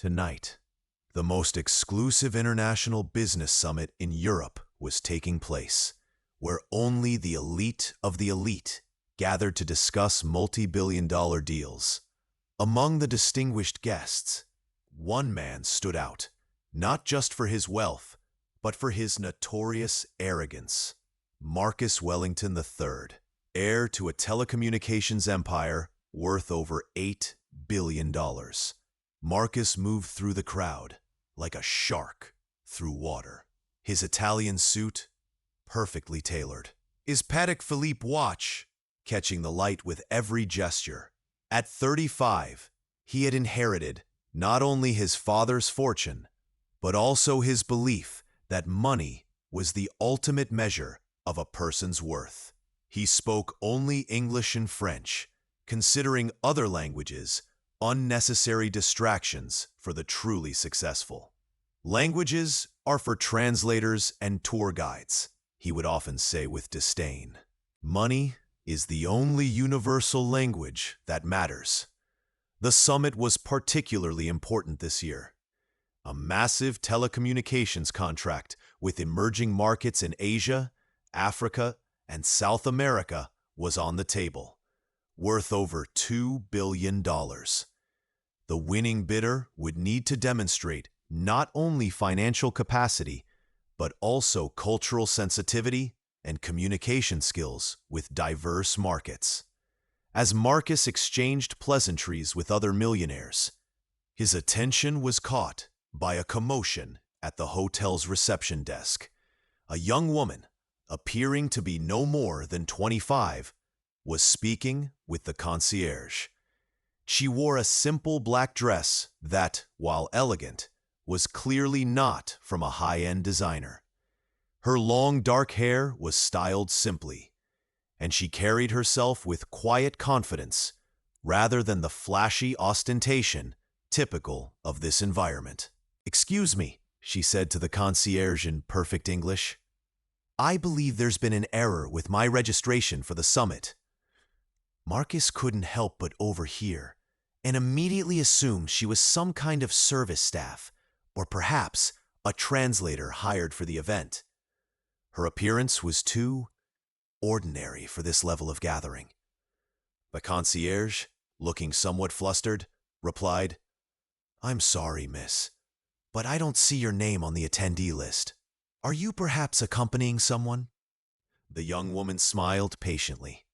Tonight, the most exclusive international business summit in Europe was taking place, where only the elite of the elite gathered to discuss multi-billion-dollar deals. Among the distinguished guests, one man stood out, not just for his wealth, but for his notorious arrogance. Marcus Wellington III, heir to a telecommunications empire worth over $8 billion. Marcus moved through the crowd like a shark through water. His Italian suit, perfectly tailored. His Patek Philippe watch, catching the light with every gesture. At 35, he had inherited not only his father's fortune, but also his belief that money was the ultimate measure of a person's worth. He spoke only English and French, considering other languages unnecessary distractions for the truly successful. Languages are for translators and tour guides, he would often say with disdain. Money is the only universal language that matters. The summit was particularly important this year. A massive telecommunications contract with emerging markets in Asia, Africa, and South America was on the table, worth over $2 billion. The winning bidder would need to demonstrate not only financial capacity, but also cultural sensitivity and communication skills with diverse markets. As Marcus exchanged pleasantries with other millionaires, his attention was caught by a commotion at the hotel's reception desk. A young woman, appearing to be no more than 25, was speaking with the concierge. She wore a simple black dress that, while elegant, was clearly not from a high-end designer. Her long dark hair was styled simply, and she carried herself with quiet confidence rather than the flashy ostentation typical of this environment. "Excuse me," she said to the concierge in perfect English. "I believe there's been an error with my registration for the summit." Marcus couldn't help but overhear and immediately assumed she was some kind of service staff, or perhaps a translator hired for the event. Her appearance was too ordinary for this level of gathering. The concierge, looking somewhat flustered, replied, "I'm sorry, miss, but I don't see your name on the attendee list. Are you perhaps accompanying someone?" The young woman smiled patiently.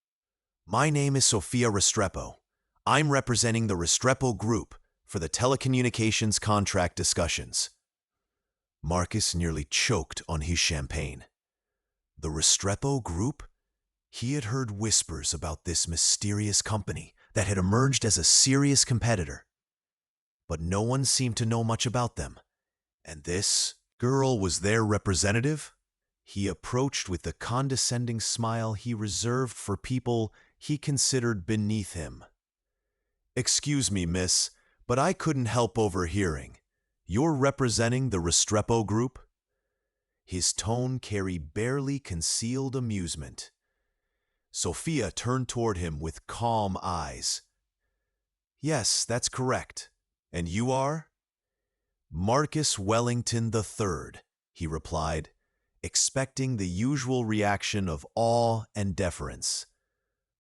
"My name is Sofia Restrepo. I'm representing the Restrepo Group for the telecommunications contract discussions." Marcus nearly choked on his champagne. The Restrepo Group? He had heard whispers about this mysterious company that had emerged as a serious competitor. But no one seemed to know much about them. And this girl was their representative? He approached with the condescending smile he reserved for people he considered beneath him. "Excuse me, miss, but I couldn't help overhearing. You're representing the Restrepo Group?" His tone carried barely concealed amusement. Sophia turned toward him with calm eyes. "Yes, that's correct. And you are?" "Marcus Wellington III," he replied, expecting the usual reaction of awe and deference.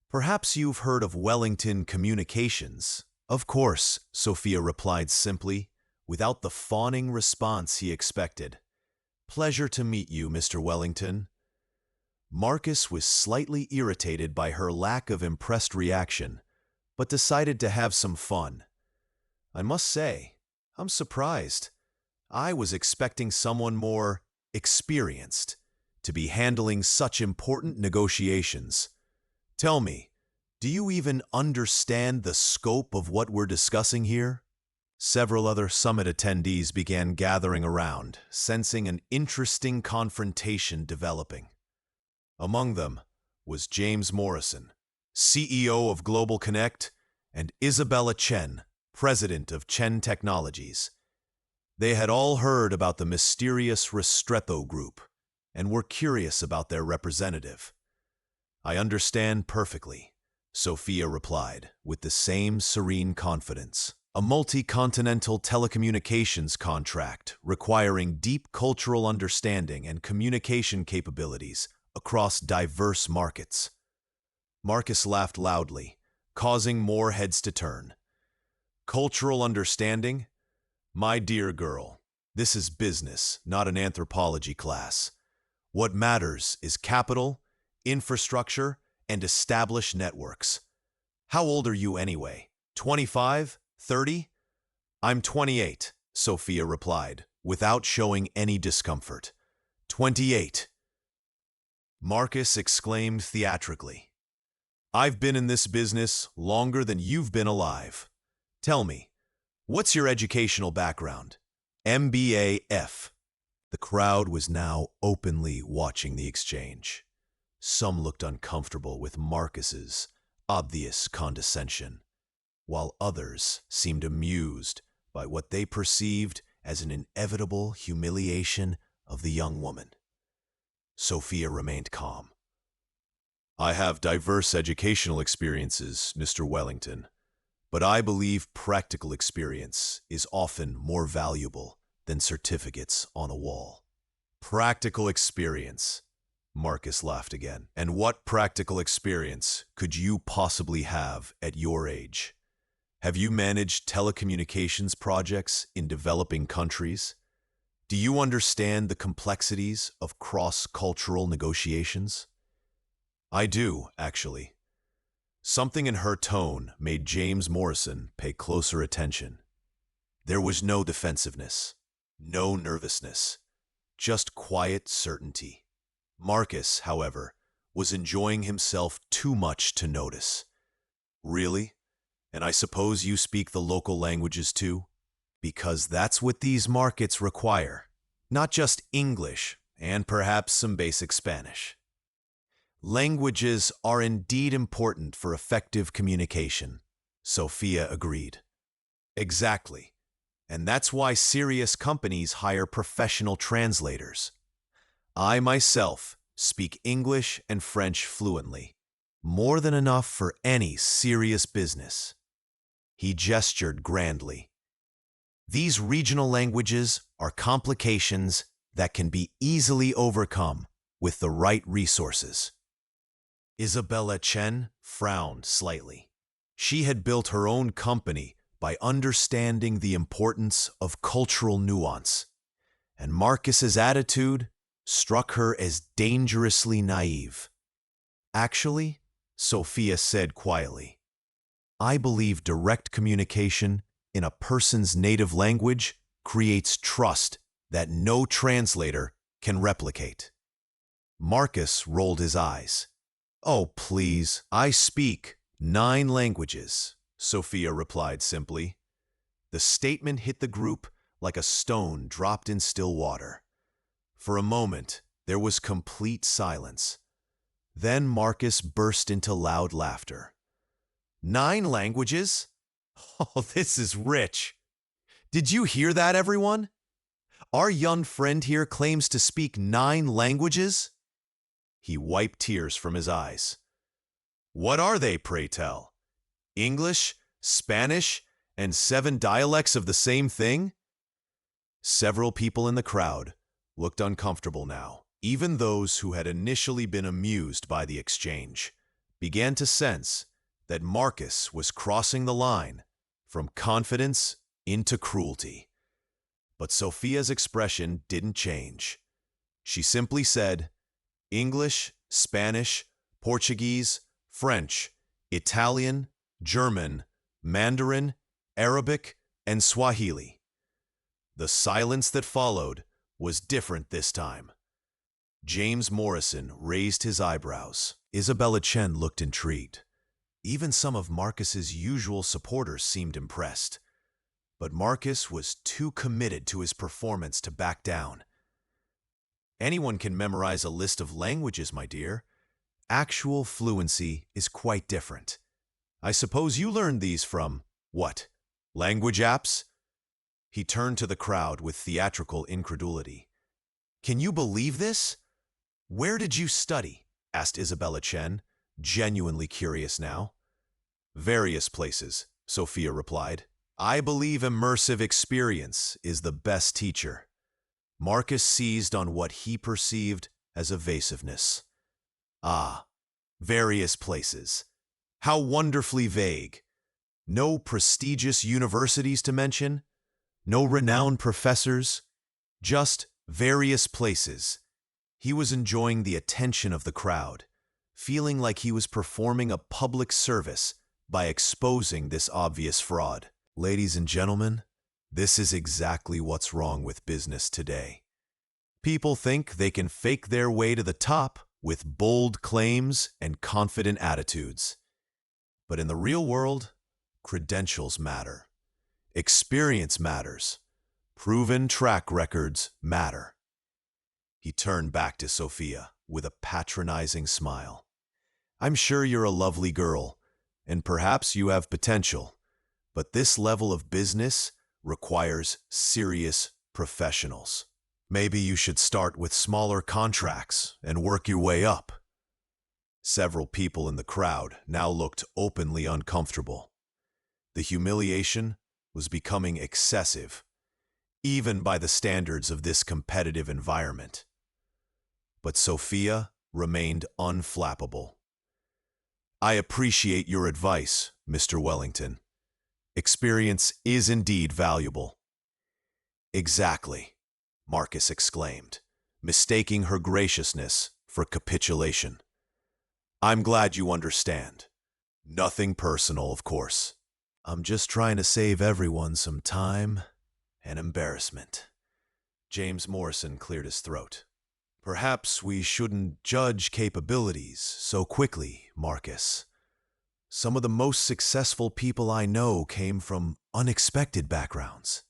"Perhaps you've heard of Wellington Communications." "Of course," Sophia replied simply, without the fawning response he expected. "Pleasure to meet you, Mr. Wellington." Marcus was slightly irritated by her lack of impressed reaction, but decided to have some fun. "I must say, I'm surprised. I was expecting someone more experienced to be handling such important negotiations. Tell me, do you even understand the scope of what we're discussing here?" Several other summit attendees began gathering around, sensing an interesting confrontation developing. Among them was James Morrison, CEO of Global Connect, and Isabella Chen, president of Chen Technologies. They had all heard about the mysterious Restrepo Group and were curious about their representative. "I understand perfectly," Sophia replied with the same serene confidence. a multi-continental telecommunications contract requiring deep cultural understanding and communication capabilities across diverse markets. Marcus laughed loudly, causing more heads to turn. Cultural understanding? My dear girl, this is business, not an anthropology class. What matters is capital, infrastructure, and established networks. How old are you anyway? 25? 30? I'm 28, Sophia replied, without showing any discomfort. 28. Marcus exclaimed theatrically. I've been in this business longer than you've been alive. Tell me, what's your educational background? MBA F. The crowd was now openly watching the exchange. Some looked uncomfortable with Marcus's obvious condescension, while others seemed amused by what they perceived as an inevitable humiliation of the young woman. Sophia remained calm. I have diverse educational experiences, Mr. Wellington, but I believe practical experience is often more valuable than certificates on a wall. Practical experience, Marcus laughed again. And what practical experience could you possibly have at your age? Have you managed telecommunications projects in developing countries? Do you understand the complexities of cross-cultural negotiations? I do, actually. Something in her tone made James Morrison pay closer attention. There was no defensiveness, no nervousness, just quiet certainty. Marcus, however, was enjoying himself too much to notice. Really? And I suppose you speak the local languages too? Because that's what these markets require. Not just English, and perhaps some basic Spanish. Languages are indeed important for effective communication, Sophia agreed. Exactly. And that's why serious companies hire professional translators. I myself speak English and French fluently, more than enough for any serious business. He gestured grandly. These regional languages are complications that can be easily overcome with the right resources. Isabella Chen frowned slightly. She had built her own company by understanding the importance of cultural nuance, and Marcus's attitude struck her as dangerously naive. Actually, Sophia said quietly, I believe direct communication in a person's native language creates trust that no translator can replicate. Marcus rolled his eyes. Oh, please, I speak 9 languages, Sophia replied simply. The statement hit the group like a stone dropped in still water. For a moment, there was complete silence. Then Marcus burst into loud laughter. 9 languages? Oh, this is rich. Did you hear that, everyone? Our young friend here claims to speak 9 languages? He wiped tears from his eyes. What are they, pray tell? English, Spanish, and 7 dialects of the same thing? Several people in the crowd looked uncomfortable now. Even those who had initially been amused by the exchange began to sense that Marcus was crossing the line from confidence into cruelty. But Sophia's expression didn't change. She simply said, English, Spanish, Portuguese, French, Italian, German, Mandarin, Arabic, and Swahili. The silence that followed was different this time. James Morrison raised his eyebrows. Isabella Chen looked intrigued. Even some of Marcus's usual supporters seemed impressed. But Marcus was too committed to his performance to back down. Anyone can memorize a list of languages, my dear. Actual fluency is quite different. I suppose you learned these from, what, language apps? He turned to the crowd with theatrical incredulity. Can you believe this? Where did you study? Asked Isabella Chen, genuinely curious now. Various places, Sophia replied. I believe immersive experience is the best teacher. Marcus seized on what he perceived as evasiveness. Ah, various places. How wonderfully vague. No prestigious universities to mention, no renowned professors, just various places. He was enjoying the attention of the crowd, feeling like he was performing a public service by exposing this obvious fraud. Ladies and gentlemen, this is exactly what's wrong with business today. People think they can fake their way to the top with bold claims and confident attitudes. But in the real world, credentials matter. Experience matters. Proven track records matter. He turned back to Sophia with a patronizing smile. I'm sure you're a lovely girl, and perhaps you have potential, but this level of business requires serious professionals. Maybe you should start with smaller contracts and work your way up. Several people in the crowd now looked openly uncomfortable. The humiliation was becoming excessive, even by the standards of this competitive environment. But Sophia remained unflappable. I appreciate your advice, Mr. Wellington. Experience is indeed valuable. Exactly, Marcus exclaimed, mistaking her graciousness for capitulation. I'm glad you understand. Nothing personal, of course. I'm just trying to save everyone some time and embarrassment. James Morrison cleared his throat. Perhaps we shouldn't judge capabilities so quickly, Marcus. Some of the most successful people I know came from unexpected backgrounds.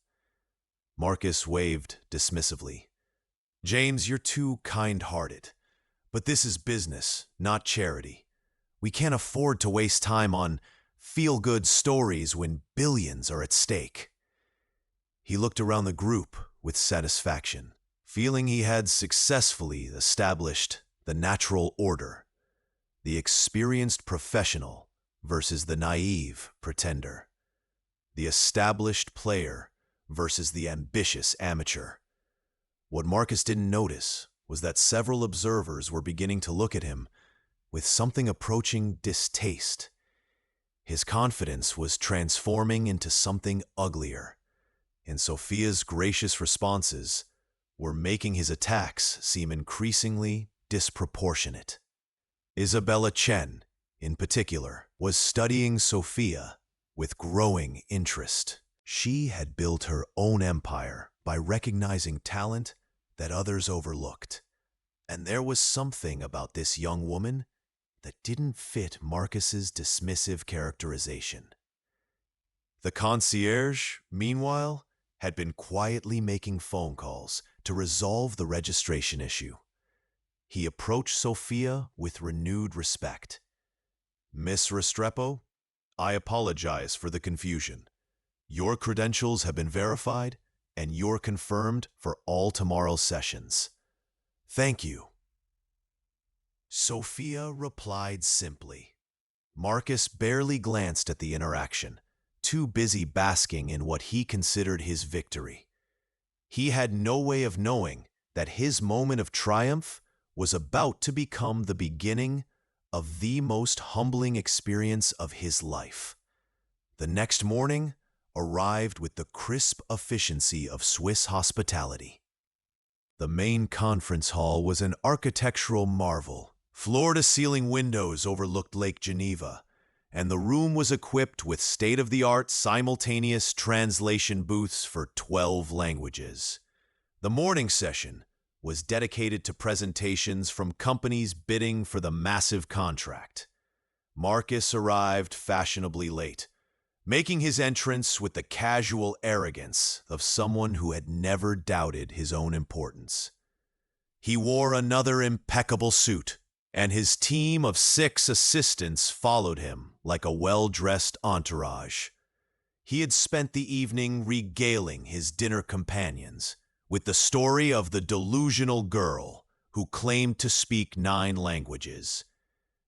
Marcus waved dismissively. James, you're too kind-hearted. But this is business, not charity. We can't afford to waste time on feel-good stories when billions are at stake. He looked around the group with satisfaction, feeling he had successfully established the natural order, the experienced professional versus the naive pretender, the established player versus the ambitious amateur. What Marcus didn't notice was that several observers were beginning to look at him with something approaching distaste. His confidence was transforming into something uglier, and Sophia's gracious responses were making his attacks seem increasingly disproportionate. Isabella Chen, in particular, was studying Sophia with growing interest. She had built her own empire by recognizing talent that others overlooked. And there was something about this young woman that didn't fit Marcus's dismissive characterization. The concierge, meanwhile, had been quietly making phone calls to resolve the registration issue. He approached Sophia with renewed respect. Miss Restrepo, I apologize for the confusion. Your credentials have been verified, and you're confirmed for all tomorrow's sessions. Thank you. Sophia replied simply. Marcus barely glanced at the interaction, too busy basking in what he considered his victory. He had no way of knowing that his moment of triumph was about to become the beginning of the most humbling experience of his life. The next morning arrived with the crisp efficiency of Swiss hospitality. The main conference hall was an architectural marvel. Floor-to-ceiling windows overlooked Lake Geneva, and the room was equipped with state-of-the-art simultaneous translation booths for 12 languages. The morning session was dedicated to presentations from companies bidding for the massive contract. Marcus arrived fashionably late, making his entrance with the casual arrogance of someone who had never doubted his own importance. He wore another impeccable suit, and his team of 6 assistants followed him like a well-dressed entourage. He had spent the evening regaling his dinner companions with the story of the delusional girl who claimed to speak 9 languages,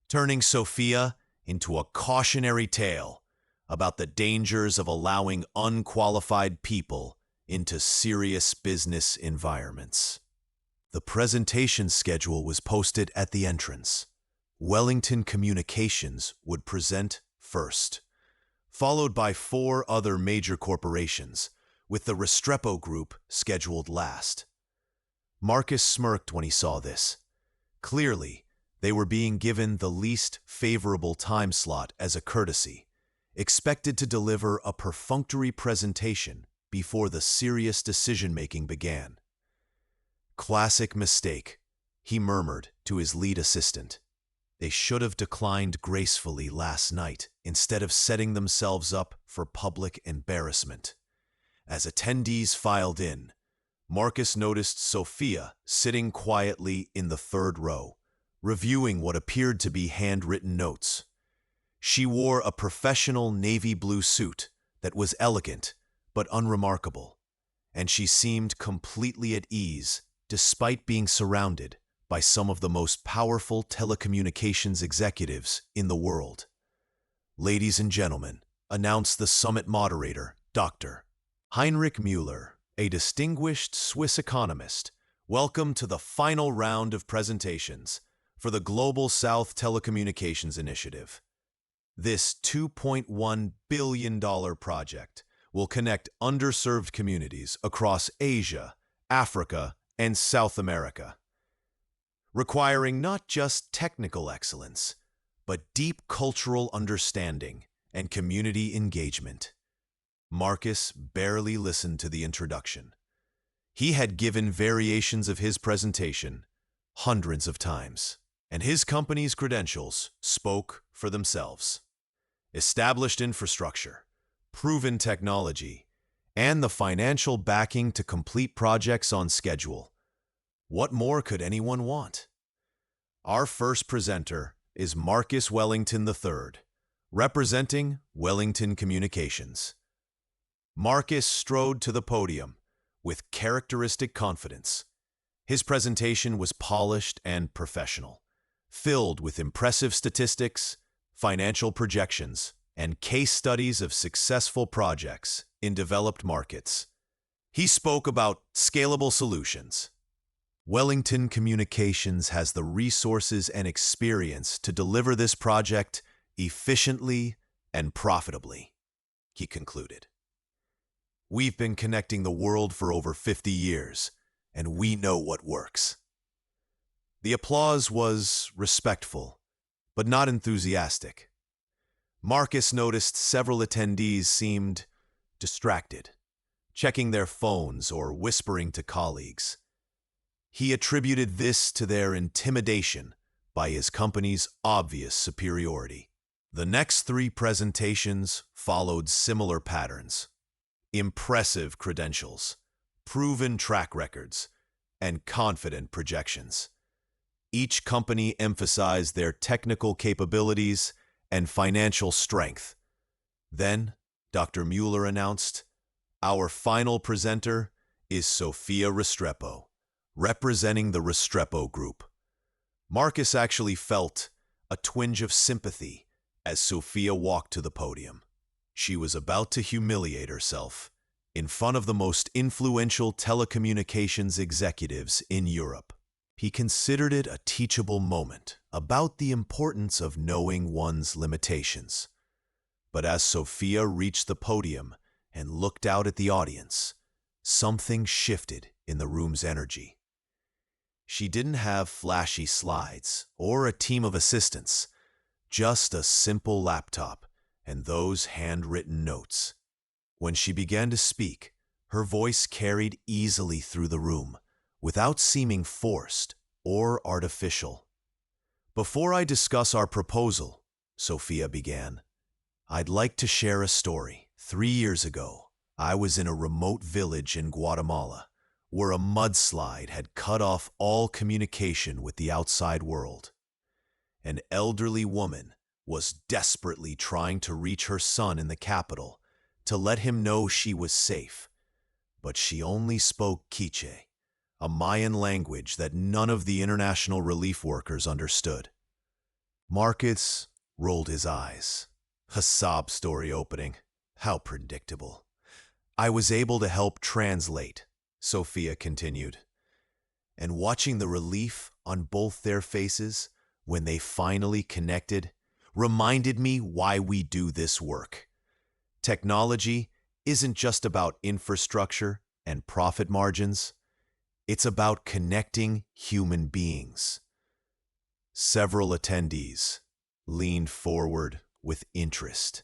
turning Sophia into a cautionary tale about the dangers of allowing unqualified people into serious business environments. The presentation schedule was posted at the entrance. Wellington Communications would present first, followed by 4 other major corporations, with the Restrepo Group scheduled last. Marcus smirked when he saw this. Clearly, they were being given the least favorable time slot as a courtesy, expected to deliver a perfunctory presentation before the serious decision-making began. Classic mistake, he murmured to his lead assistant. They should have declined gracefully last night instead of setting themselves up for public embarrassment. As attendees filed in, Marcus noticed Sophia sitting quietly in the 3rd row, reviewing what appeared to be handwritten notes. She wore a professional navy blue suit that was elegant but unremarkable, and she seemed completely at ease despite being surrounded by some of the most powerful telecommunications executives in the world. Ladies and gentlemen, announced the summit moderator, Dr. Heinrich Müller, a distinguished Swiss economist. Welcome to the final round of presentations for the Global South Telecommunications Initiative. This $2.1 billion project will connect underserved communities across Asia, Africa, and South America, requiring not just technical excellence, but deep cultural understanding and community engagement. Marcus barely listened to the introduction. He had given variations of his presentation hundreds of times, and his company's credentials spoke for themselves. Established infrastructure, proven technology, and the financial backing to complete projects on schedule. What more could anyone want? Our first presenter is Marcus Wellington III, representing Wellington Communications. Marcus strode to the podium with characteristic confidence. His presentation was polished and professional, filled with impressive statistics, financial projections, and case studies of successful projects in developed markets. He spoke about scalable solutions. Wellington Communications has the resources and experience to deliver this project efficiently and profitably, he concluded. We've been connecting the world for over 50 years, and we know what works. The applause was respectful, but not enthusiastic. Marcus noticed several attendees seemed distracted, checking their phones or whispering to colleagues. He attributed this to their intimidation by his company's obvious superiority. The next 3 presentations followed similar patterns. Impressive credentials, proven track records, and confident projections. Each company emphasized their technical capabilities and financial strength. Then, Dr. Müller announced, "Our final presenter is Sophia Restrepo, representing the Restrepo Group." Marcus actually felt a twinge of sympathy as Sophia walked to the podium. She was about to humiliate herself in front of the most influential telecommunications executives in Europe. He considered it a teachable moment about the importance of knowing one's limitations. But as Sophia reached the podium and looked out at the audience, something shifted in the room's energy. She didn't have flashy slides or a team of assistants, just a simple laptop and those handwritten notes. When she began to speak, her voice carried easily through the room, without seeming forced or artificial. "Before I discuss our proposal," Sophia began, "I'd like to share a story. 3 years ago, I was in a remote village in Guatemala, where a mudslide had cut off all communication with the outside world. An elderly woman was desperately trying to reach her son in the capital to let him know she was safe, but she only spoke Quiche, a Mayan language that none of the international relief workers understood." Marcus rolled his eyes. A sob story opening. How predictable. I was able to help translate, Sophia continued. And watching the relief on both their faces when they finally connected reminded me why we do this work. Technology isn't just about infrastructure and profit margins. It's about connecting human beings. Several attendees leaned forward with interest.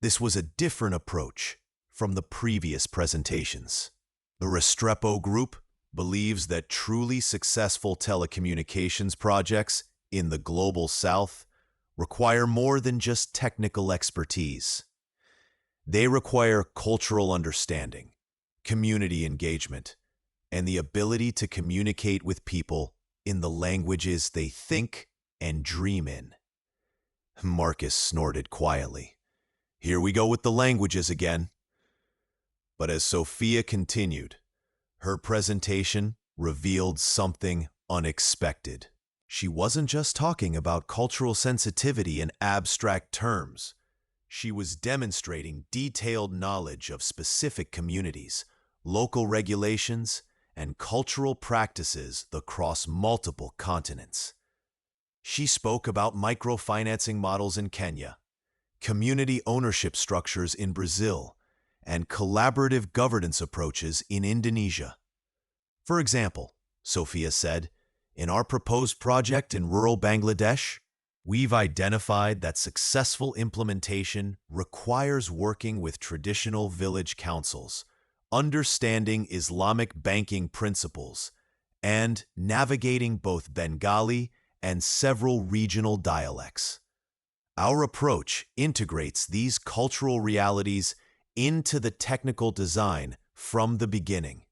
This was a different approach from the previous presentations. The Restrepo Group believes that truly successful telecommunications projects in the Global South require more than just technical expertise. They require cultural understanding, community engagement, and the ability to communicate with people in the languages they think and dream in. Marcus snorted quietly. Here we go with the languages again. But as Sophia continued, her presentation revealed something unexpected. She wasn't just talking about cultural sensitivity in abstract terms. She was demonstrating detailed knowledge of specific communities, local regulations, and cultural practices across multiple continents. She spoke about microfinancing models in Kenya, community ownership structures in Brazil, and collaborative governance approaches in Indonesia. For example, Sophia said, in our proposed project in rural Bangladesh, we've identified that successful implementation requires working with traditional village councils, understanding Islamic banking principles, and navigating both Bengali and several regional dialects. Our approach integrates these cultural realities into the technical design from the beginning.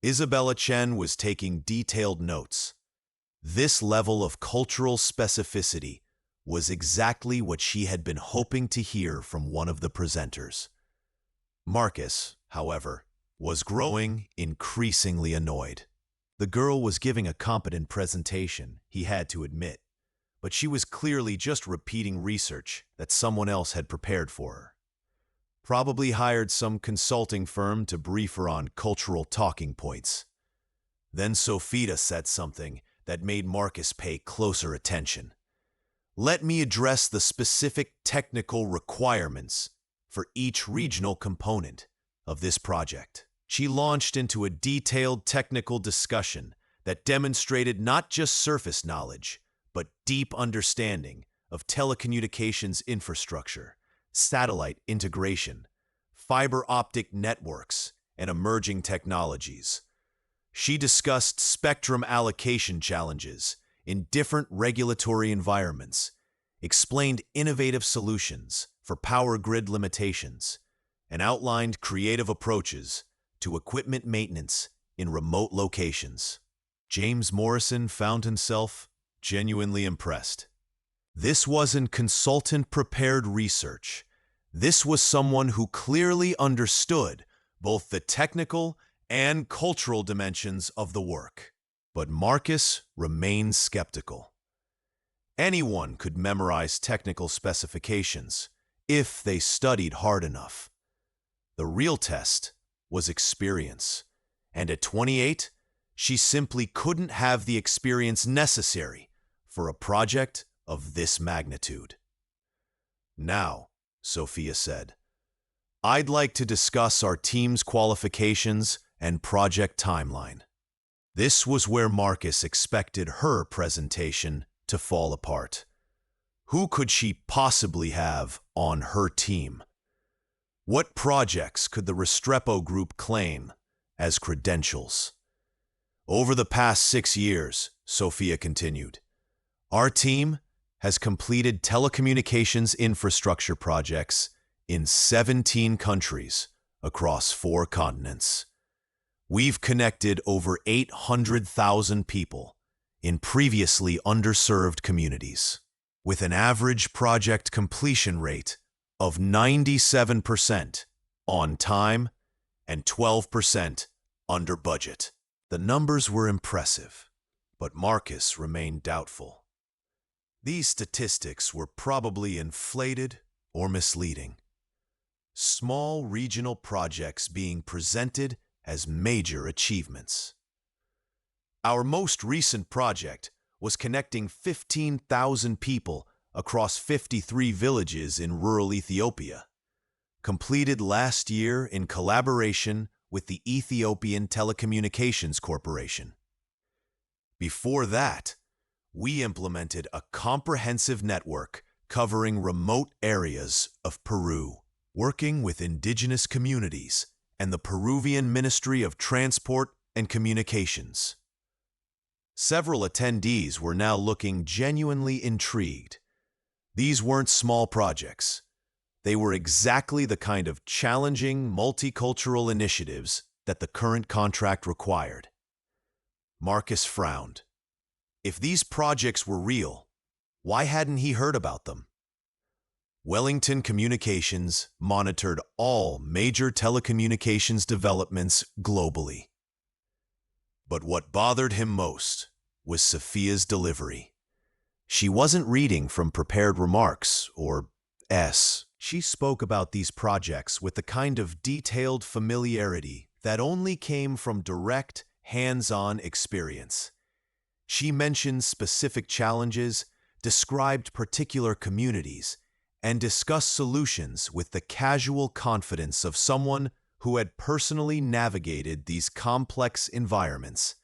Isabella Chen was taking detailed notes. This level of cultural specificity was exactly what she had been hoping to hear from one of the presenters. Marcus, however, was growing increasingly annoyed. The girl was giving a competent presentation, he had to admit, but she was clearly just repeating research that someone else had prepared for her. Probably hired some consulting firm to brief her on cultural talking points. Then Sophia said something that made Marcus pay closer attention. Let me address the specific technical requirements for each regional component of this project. She launched into a detailed technical discussion that demonstrated not just surface knowledge, but deep understanding of telecommunications infrastructure, satellite integration, fiber optic networks, and emerging technologies. She discussed spectrum allocation challenges in different regulatory environments, explained innovative solutions for power grid limitations, and outlined creative approaches to equipment maintenance in remote locations. James Morrison found himself genuinely impressed. This wasn't consultant-prepared research. This was someone who clearly understood both the technical and cultural dimensions of the work. But Marcus remained skeptical. Anyone could memorize technical specifications if they studied hard enough. The real test was experience, and at 28, she simply couldn't have the experience necessary for a project of this magnitude. Now, Sophia said, I'd like to discuss our team's qualifications and project timeline. This was where Marcus expected her presentation to fall apart. Who could she possibly have on her team? What projects could the Restrepo Group claim as credentials? Over the past 6 years, Sophia continued, our team has completed telecommunications infrastructure projects in 17 countries across 4 continents. We've connected over 800,000 people in previously underserved communities, with an average project completion rate of 97% on time and 12% under budget. The numbers were impressive, but Marcus remained doubtful. These statistics were probably inflated or misleading. Small regional projects being presented as major achievements. Our most recent project was connecting 15,000 people across 53 villages in rural Ethiopia, completed last year in collaboration with the Ethiopian Telecommunications Corporation. Before that, we implemented a comprehensive network covering remote areas of Peru, working with indigenous communities and the Peruvian Ministry of Transport and Communications. Several attendees were now looking genuinely intrigued. These weren't small projects. They were exactly the kind of challenging, multicultural initiatives that the current contract required. Marcus frowned. If these projects were real, why hadn't he heard about them? Wellington Communications monitored all major telecommunications developments globally. But what bothered him most was Sophia's delivery. She wasn't reading from prepared remarks or S. She spoke about these projects with the kind of detailed familiarity that only came from direct, hands-on experience. She mentioned specific challenges, described particular communities, and discussed solutions with the casual confidence of someone who had personally navigated these complex environments.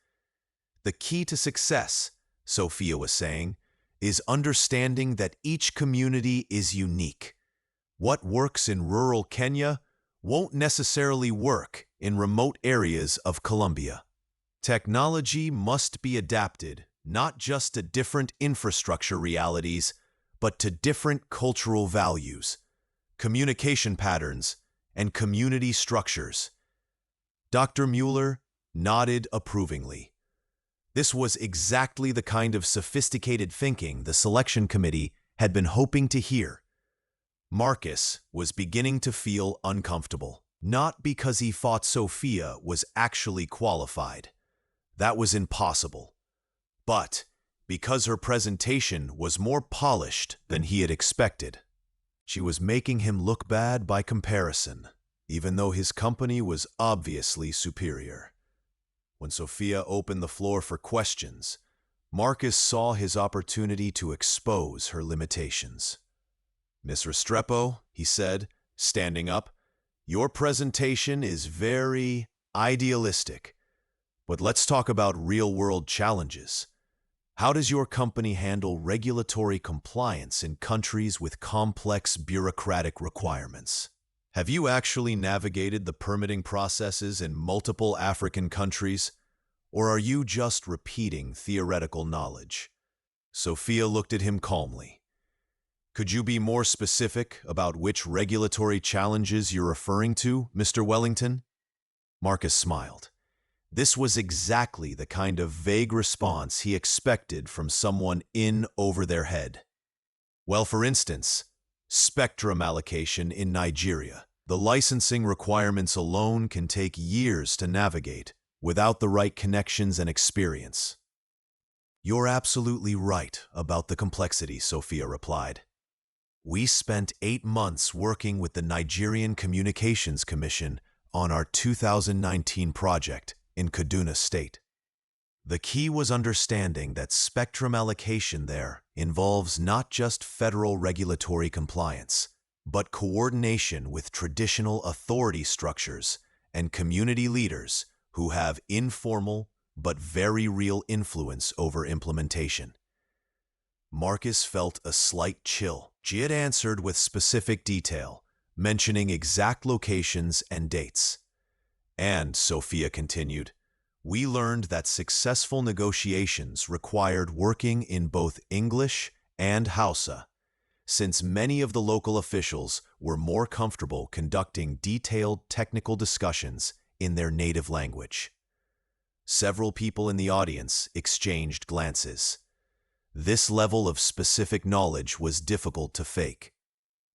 The key to success, Sophia was saying, is understanding that each community is unique. What works in rural Kenya won't necessarily work in remote areas of Colombia. Technology must be adapted not just to different infrastructure realities, but to different cultural values, communication patterns, and community structures. Dr. Mueller nodded approvingly. This was exactly the kind of sophisticated thinking the selection committee had been hoping to hear. Marcus was beginning to feel uncomfortable, not because he thought Sophia was actually qualified. That was impossible. But because her presentation was more polished than he had expected. She was making him look bad by comparison, even though his company was obviously superior. When Sophia opened the floor for questions, Marcus saw his opportunity to expose her limitations. "Miss Restrepo," he said, standing up, "your presentation is very idealistic. But let's talk about real-world challenges. How does your company handle regulatory compliance in countries with complex bureaucratic requirements? Have you actually navigated the permitting processes in multiple African countries, or are you just repeating theoretical knowledge?" Sophia looked at him calmly. "Could you be more specific about which regulatory challenges you're referring to, Mr. Wellington?" Marcus smiled. This was exactly the kind of vague response he expected from someone in over their head. Well, for instance, spectrum allocation in Nigeria. The licensing requirements alone can take years to navigate without the right connections and experience. "You're absolutely right about the complexity," Sophia replied. "We spent 8 months working with the Nigerian Communications Commission on our 2019 project in Kaduna State. The key was understanding that spectrum allocation there involves not just federal regulatory compliance, but coordination with traditional authority structures and community leaders who have informal but very real influence over implementation." Marcus felt a slight chill. She had answered with specific detail, mentioning exact locations and dates. And, Sophia continued, "we learned that successful negotiations required working in both English and Hausa, since many of the local officials were more comfortable conducting detailed technical discussions in their native language." Several people in the audience exchanged glances. This level of specific knowledge was difficult to fake.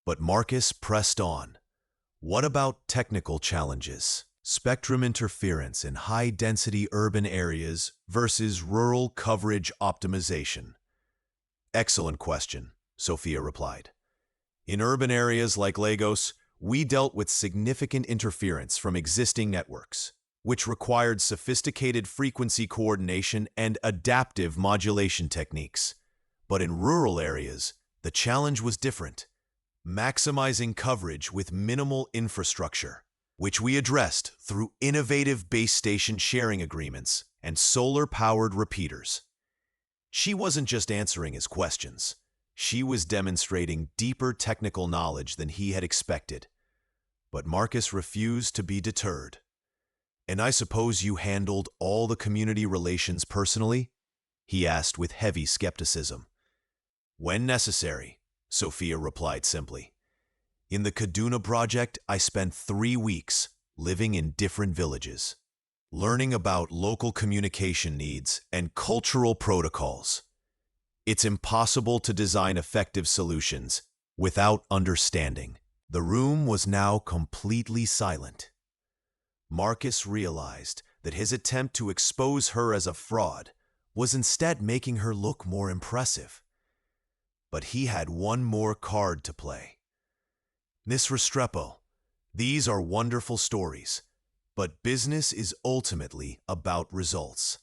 But Marcus pressed on. "What about technical challenges? Spectrum interference in high-density urban areas versus rural coverage optimization. Excellent question, Sophia replied. In urban areas like Lagos, we dealt with significant interference from existing networks, which required sophisticated frequency coordination and adaptive modulation techniques. But in rural areas, the challenge was different, maximizing coverage with minimal infrastructure, which we addressed through innovative base station sharing agreements and solar-powered repeaters. She wasn't just answering his questions. She was demonstrating deeper technical knowledge than he had expected. But Marcus refused to be deterred. "And I suppose you handled all the community relations personally?" he asked with heavy skepticism. "When necessary," Sophia replied simply. "In the Kaduna project, I spent 3 weeks living in different villages, learning about local communication needs and cultural protocols. It's impossible to design effective solutions without understanding." The room was now completely silent. Marcus realized that his attempt to expose her as a fraud was instead making her look more impressive. But he had one more card to play. "Miss Restrepo, these are wonderful stories, but business is ultimately about results.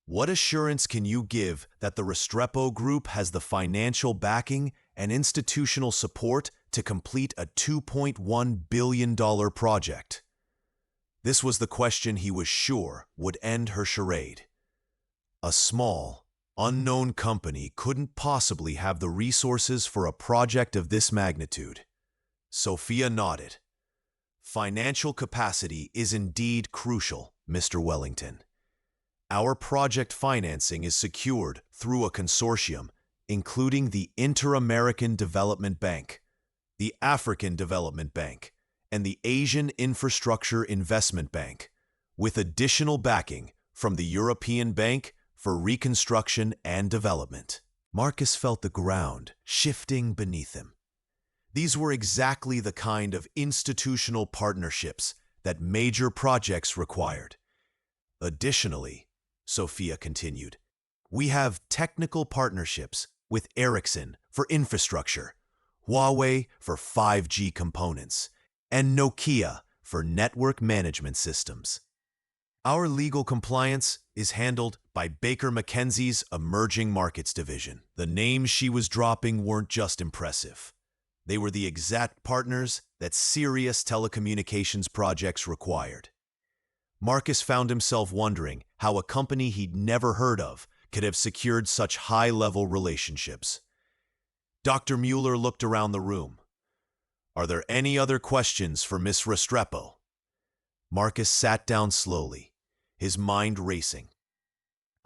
What assurance can you give that the Restrepo Group has the financial backing and institutional support to complete a $2.1 billion project?" This was the question he was sure would end her charade. A small, unknown company couldn't possibly have the resources for a project of this magnitude. Sophia nodded. "Financial capacity is indeed crucial, Mr. Wellington. Our project financing is secured through a consortium, including the Inter-American Development Bank, the African Development Bank, and the Asian Infrastructure Investment Bank, with additional backing from the European Bank for Reconstruction and Development." Marcus felt the ground shifting beneath him. These were exactly the kind of institutional partnerships that major projects required. "Additionally," Sophia continued, "we have technical partnerships with Ericsson for infrastructure, Huawei for 5G components, and Nokia for network management systems. Our legal compliance is handled by Baker McKenzie's Emerging Markets Division." The names she was dropping weren't just impressive. They were the exact partners that serious telecommunications projects required. Marcus found himself wondering how a company he'd never heard of could have secured such high-level relationships. Dr. Mueller looked around the room. "Are there any other questions for Miss Restrepo?" Marcus sat down slowly, his mind racing.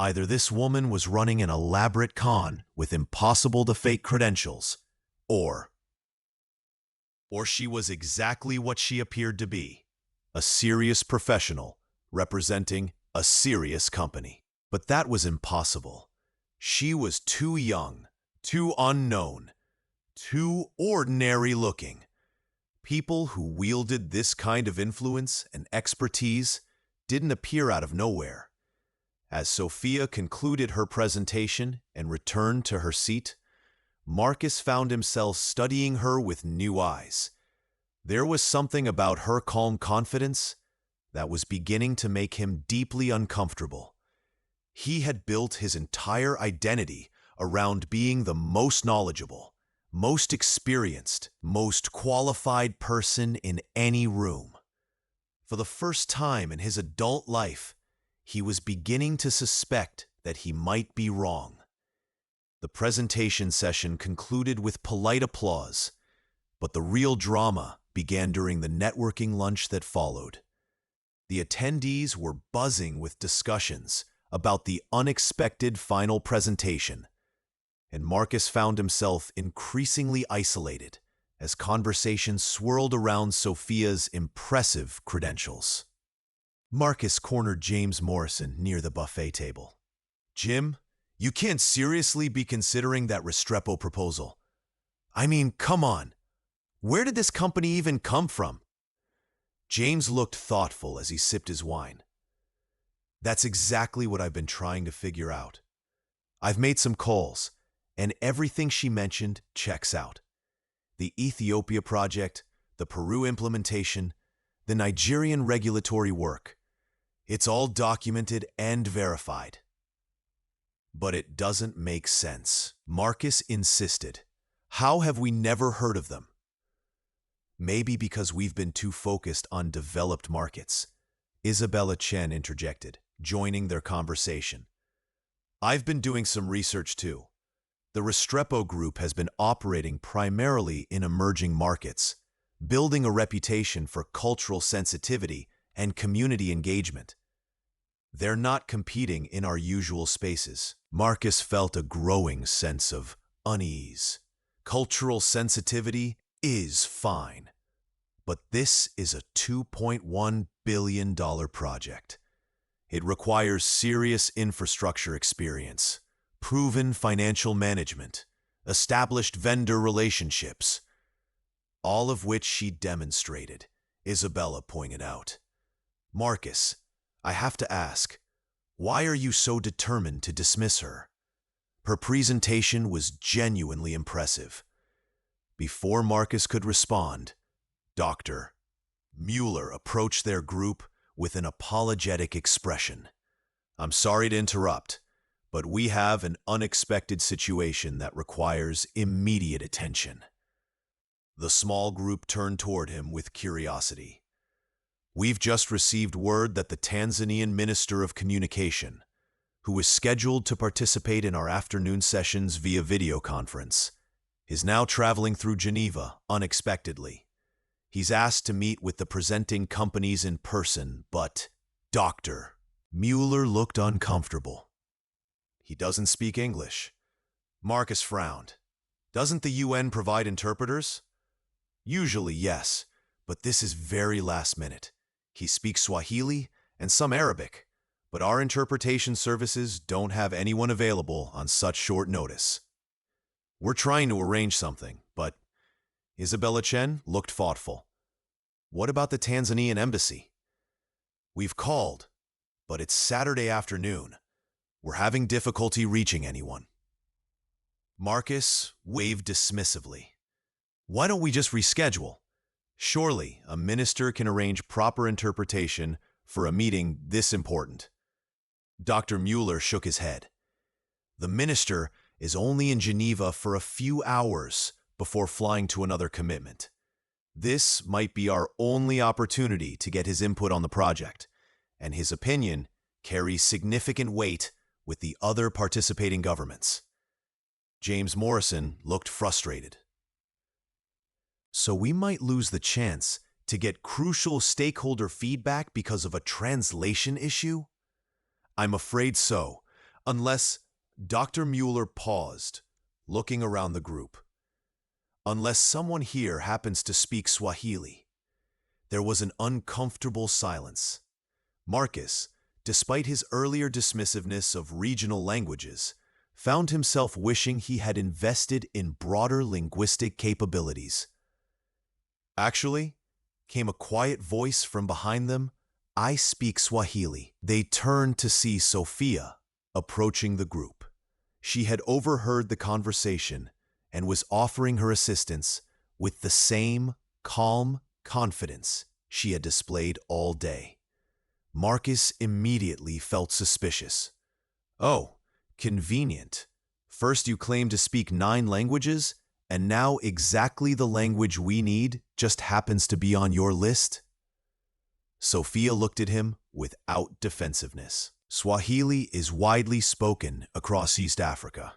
Either this woman was running an elaborate con with impossible-to-fake credentials, or she was exactly what she appeared to be, a serious professional representing a serious company. But that was impossible. She was too young, too unknown, too ordinary-looking. People who wielded this kind of influence and expertise didn't appear out of nowhere. As Sophia concluded her presentation and returned to her seat, Marcus found himself studying her with new eyes. There was something about her calm confidence that was beginning to make him deeply uncomfortable. He had built his entire identity around being the most knowledgeable, most experienced, most qualified person in any room. For the first time in his adult life, he was beginning to suspect that he might be wrong. The presentation session concluded with polite applause, but the real drama began during the networking lunch that followed. The attendees were buzzing with discussions about the unexpected final presentation, and Marcus found himself increasingly isolated as conversations swirled around Sophia's impressive credentials. Marcus cornered James Morrison near the buffet table. "Jim, you can't seriously be considering that Restrepo proposal. I mean, come on. Where did this company even come from?" James looked thoughtful as he sipped his wine. "That's exactly what I've been trying to figure out. I've made some calls, and everything she mentioned checks out. The Ethiopia project, the Peru implementation, the Nigerian regulatory work. It's all documented and verified. But it doesn't make sense. Marcus insisted. How have we never heard of them? Maybe because we've been too focused on developed markets. Isabella Chen interjected, joining their conversation. I've been doing some research too. The Restrepo Group has been operating primarily in emerging markets, building a reputation for cultural sensitivity and community engagement. They're not competing in our usual spaces. Marcus felt a growing sense of unease. Cultural sensitivity is fine, but this is a $2.1 billion project. It requires serious infrastructure experience, proven financial management, established vendor relationships, all of which she demonstrated, Isabella pointed out. Marcus, I have to ask, why are you so determined to dismiss her? Her presentation was genuinely impressive. Before Marcus could respond, Dr. Mueller approached their group with an apologetic expression. I'm sorry to interrupt, but we have an unexpected situation that requires immediate attention. The small group turned toward him with curiosity. We've just received word that the Tanzanian Minister of Communication, who is scheduled to participate in our afternoon sessions via video conference, is now traveling through Geneva unexpectedly. He's asked to meet with the presenting companies in person, but Dr. Mueller looked uncomfortable. He doesn't speak English. Marcus frowned. Doesn't the UN provide interpreters? Usually, yes, but this is very last minute. He speaks Swahili and some Arabic, but our interpretation services don't have anyone available on such short notice. We're trying to arrange something, but Isabella Chen looked thoughtful. What about the Tanzanian embassy? We've called, but it's Saturday afternoon. We're having difficulty reaching anyone. Marcus waved dismissively. Why don't we just reschedule? Surely a minister can arrange proper interpretation for a meeting this important. Dr. Mueller shook his head. The minister is only in Geneva for a few hours before flying to another commitment. This might be our only opportunity to get his input on the project, and his opinion carries significant weight with the other participating governments. James Morrison looked frustrated. So we might lose the chance to get crucial stakeholder feedback because of a translation issue? I'm afraid so, unless Dr. Mueller paused, looking around the group. Unless someone here happens to speak Swahili. There was an uncomfortable silence. Marcus, despite his earlier dismissiveness of regional languages, found himself wishing he had invested in broader linguistic capabilities. Actually, came a quiet voice from behind them. I speak Swahili. They turned to see Sophia approaching the group. She had overheard the conversation and was offering her assistance with the same calm confidence she had displayed all day. Marcus immediately felt suspicious. Oh, convenient. First you claim to speak 9 languages, and now exactly the language we need just happens to be on your list? Sophia looked at him without defensiveness. Swahili is widely spoken across East Africa.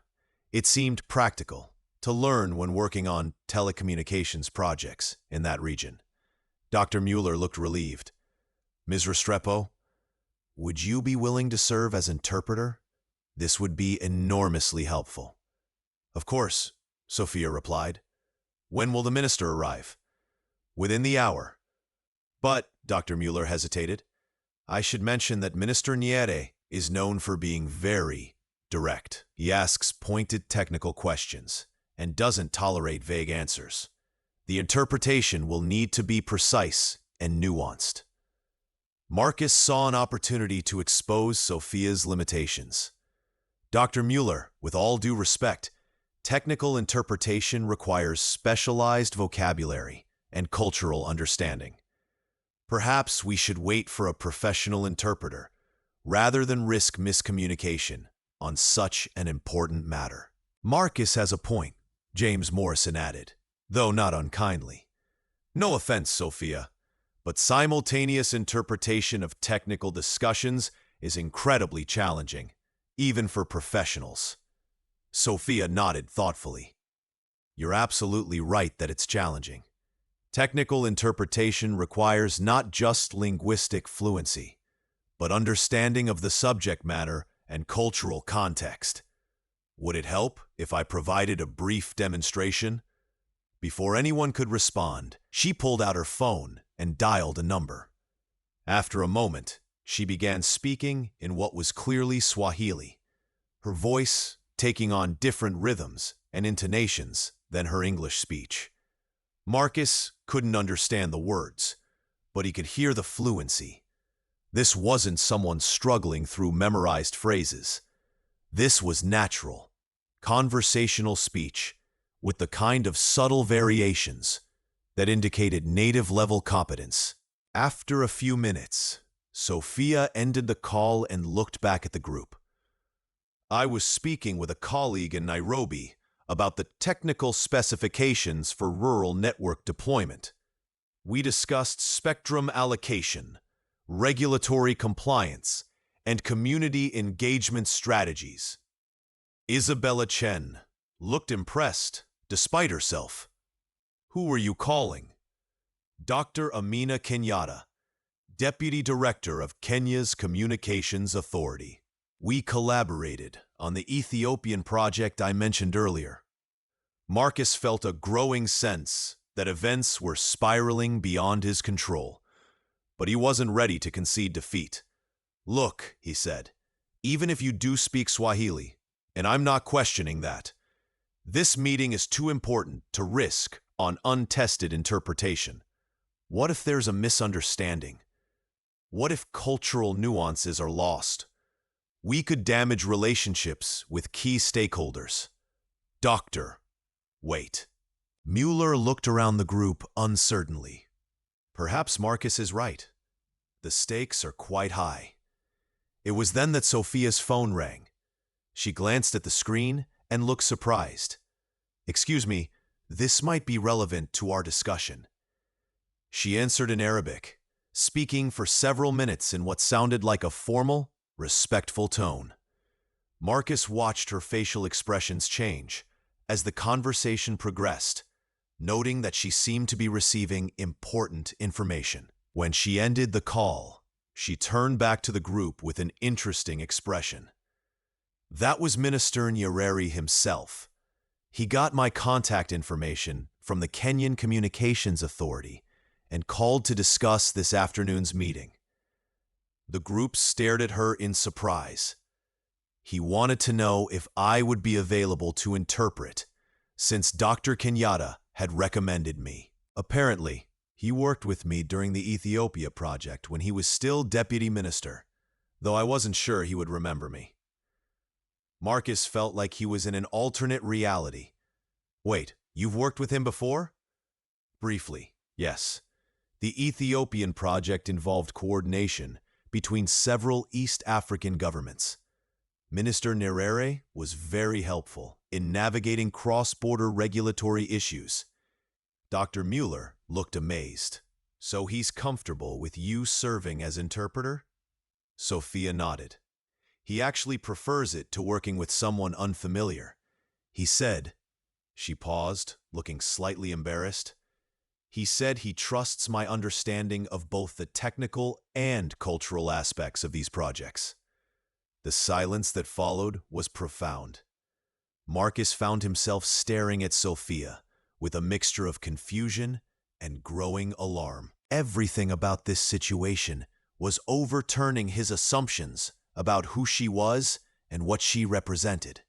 It seemed practical to learn when working on telecommunications projects in that region. Dr. Mueller looked relieved. Ms. Restrepo, would you be willing to serve as interpreter? This would be enormously helpful. Of course, Sophia replied. When will the minister arrive? Within the hour. But, Dr. Mueller hesitated, I should mention that Minister Nyere is known for being very direct. He asks pointed technical questions and doesn't tolerate vague answers. The interpretation will need to be precise and nuanced. Marcus saw an opportunity to expose Sophia's limitations. Dr. Mueller, with all due respect, Technical interpretation requires specialized vocabulary and cultural understanding. Perhaps we should wait for a professional interpreter rather than risk miscommunication on such an important matter. Marcus has a point, James Morrison added, though not unkindly. No offense, Sophia, but simultaneous interpretation of technical discussions is incredibly challenging, even for professionals. Sophia nodded thoughtfully. You're absolutely right that it's challenging. Technical interpretation requires not just linguistic fluency, but understanding of the subject matter and cultural context. Would it help if I provided a brief demonstration? Before anyone could respond, she pulled out her phone and dialed a number. After a moment, she began speaking in what was clearly Swahili, her voice taking on different rhythms and intonations than her English speech. Marcus couldn't understand the words, but he could hear the fluency. This wasn't someone struggling through memorized phrases. This was natural, conversational speech with the kind of subtle variations that indicated native-level competence. After a few minutes, Sophia ended the call and looked back at the group. I was speaking with a colleague in Nairobi about the technical specifications for rural network deployment. We discussed spectrum allocation, regulatory compliance, and community engagement strategies. Isabella Chen looked impressed, despite herself. Who were you calling? Dr. Amina Kenyatta, Deputy Director of Kenya's Communications Authority. We collaborated on the Ethiopian project I mentioned earlier. Marcus felt a growing sense that events were spiraling beyond his control, but he wasn't ready to concede defeat. Look, he said, even if you do speak Swahili, and I'm not questioning that, this meeting is too important to risk on untested interpretation. What if there's a misunderstanding? What if cultural nuances are lost? We could damage relationships with key stakeholders. Doctor, wait. Mueller looked around the group uncertainly. Perhaps Marcus is right. The stakes are quite high. It was then that Sophia's phone rang. She glanced at the screen and looked surprised. Excuse me, this might be relevant to our discussion. She answered in Arabic, speaking for several minutes in what sounded like a formal, respectful tone. Marcus watched her facial expressions change as the conversation progressed, noting that she seemed to be receiving important information. When she ended the call, she turned back to the group with an interesting expression. That was Minister Nyerere himself. He got my contact information from the Kenyan Communications Authority and called to discuss this afternoon's meeting. The group stared at her in surprise. He wanted to know if I would be available to interpret, since Dr. Kenyatta had recommended me. Apparently, he worked with me during the Ethiopia project when he was still deputy minister, though I wasn't sure he would remember me. Marcus felt like he was in an alternate reality. Wait, you've worked with him before? Briefly, yes. The Ethiopian project involved coordination between several East African governments. Minister Nyerere was very helpful in navigating cross-border regulatory issues. Dr. Mueller looked amazed. So he's comfortable with you serving as interpreter? Sophia nodded. He actually prefers it to working with someone unfamiliar. He said, she paused, looking slightly embarrassed. He said he trusts my understanding of both the technical and cultural aspects of these projects. The silence that followed was profound. Marcus found himself staring at Sophia with a mixture of confusion and growing alarm. Everything about this situation was overturning his assumptions about who she was and what she represented.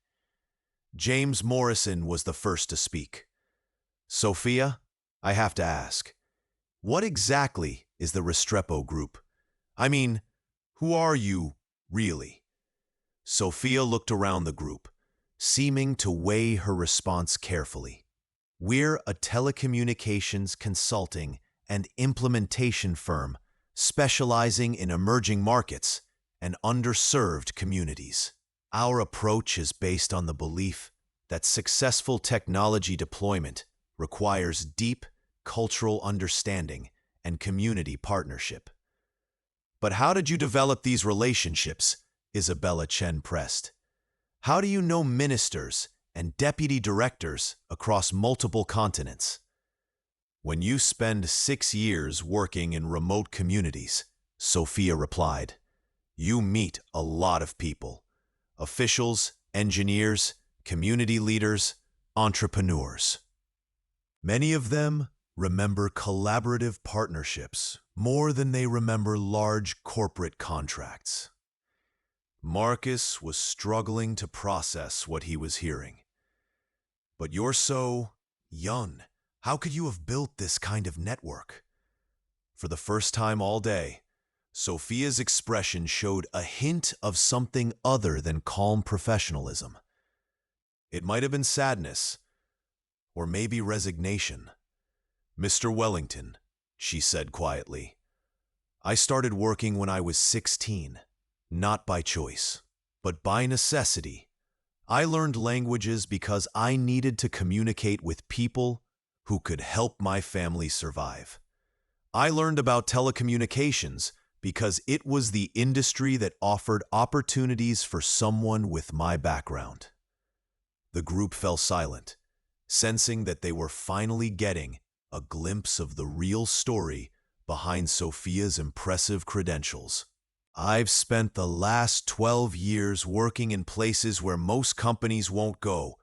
James Morrison was the first to speak. Sophia, I have to ask, what exactly is the Restrepo Group? I mean, who are you, really? Sophia looked around the group, seeming to weigh her response carefully. "We're a telecommunications consulting and implementation firm specializing in emerging markets and underserved communities. Our approach is based on the belief that successful technology deployment requires deep cultural understanding and community partnership." "But how did you develop these relationships?" Isabella Chen pressed. "How do you know ministers and deputy directors across multiple continents?" "When you spend 6 years working in remote communities," Sophia replied, "you meet a lot of people: officials, engineers, community leaders, entrepreneurs. Many of them remember collaborative partnerships more than they remember large corporate contracts." Marcus was struggling to process what he was hearing. "But you're so young. How could you have built this kind of network?" For the first time all day, Sophia's expression showed a hint of something other than calm professionalism. It might have been sadness, or maybe resignation. "Mr. Wellington," she said quietly, "I started working when I was 16. Not by choice, but by necessity. I learned languages because I needed to communicate with people who could help my family survive. I learned about telecommunications because it was the industry that offered opportunities for someone with my background." The group fell silent, sensing that they were finally getting a glimpse of the real story behind Sophia's impressive credentials. "I've spent the last 12 years working in places where most companies won't go,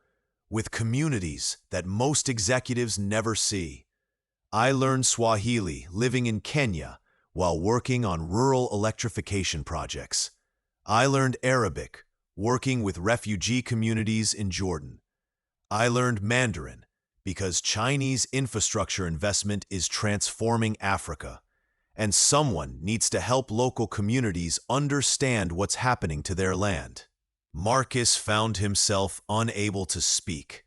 with communities that most executives never see. I learned Swahili living in Kenya while working on rural electrification projects. I learned Arabic working with refugee communities in Jordan. I learned Mandarin because Chinese infrastructure investment is transforming Africa, and someone needs to help local communities understand what's happening to their land." Marcus found himself unable to speak.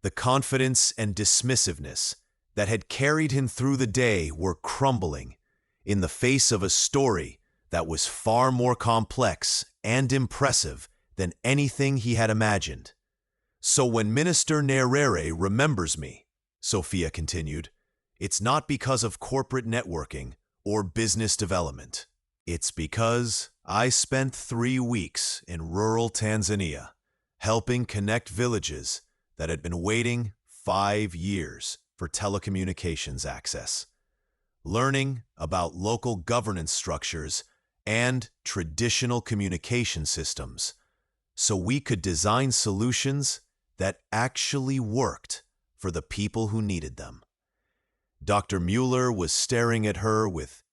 The confidence and dismissiveness that had carried him through the day were crumbling in the face of a story that was far more complex and impressive than anything he had imagined. "So when Minister Nyerere remembers me," Sophia continued, "it's not because of corporate networking or business development. It's because I spent 3 weeks in rural Tanzania helping connect villages that had been waiting 5 years for telecommunications access, learning about local governance structures and traditional communication systems, so we could design solutions that actually worked for the people who needed them." Dr. Mueller was staring at her with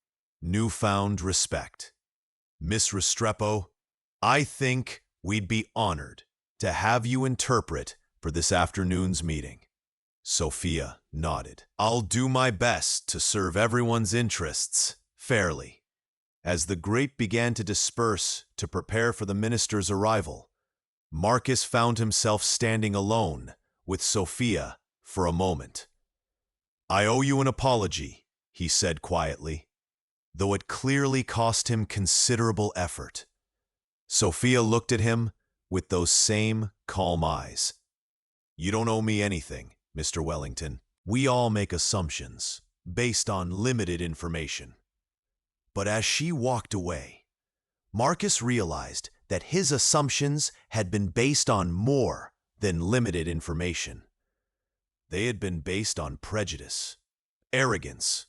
newfound respect. "Miss Restrepo, I think we'd be honored to have you interpret for this afternoon's meeting." Sophia nodded. "I'll do my best to serve everyone's interests fairly." As the group began to disperse to prepare for the minister's arrival, Marcus found himself standing alone with Sophia for a moment. "I owe you an apology," he said quietly, though it clearly cost him considerable effort. Sophia looked at him with those same calm eyes. "You don't owe me anything, Mr. Wellington. We all make assumptions based on limited information." But as she walked away, Marcus realized that his assumptions had been based on more than limited information. They had been based on prejudice, arrogance,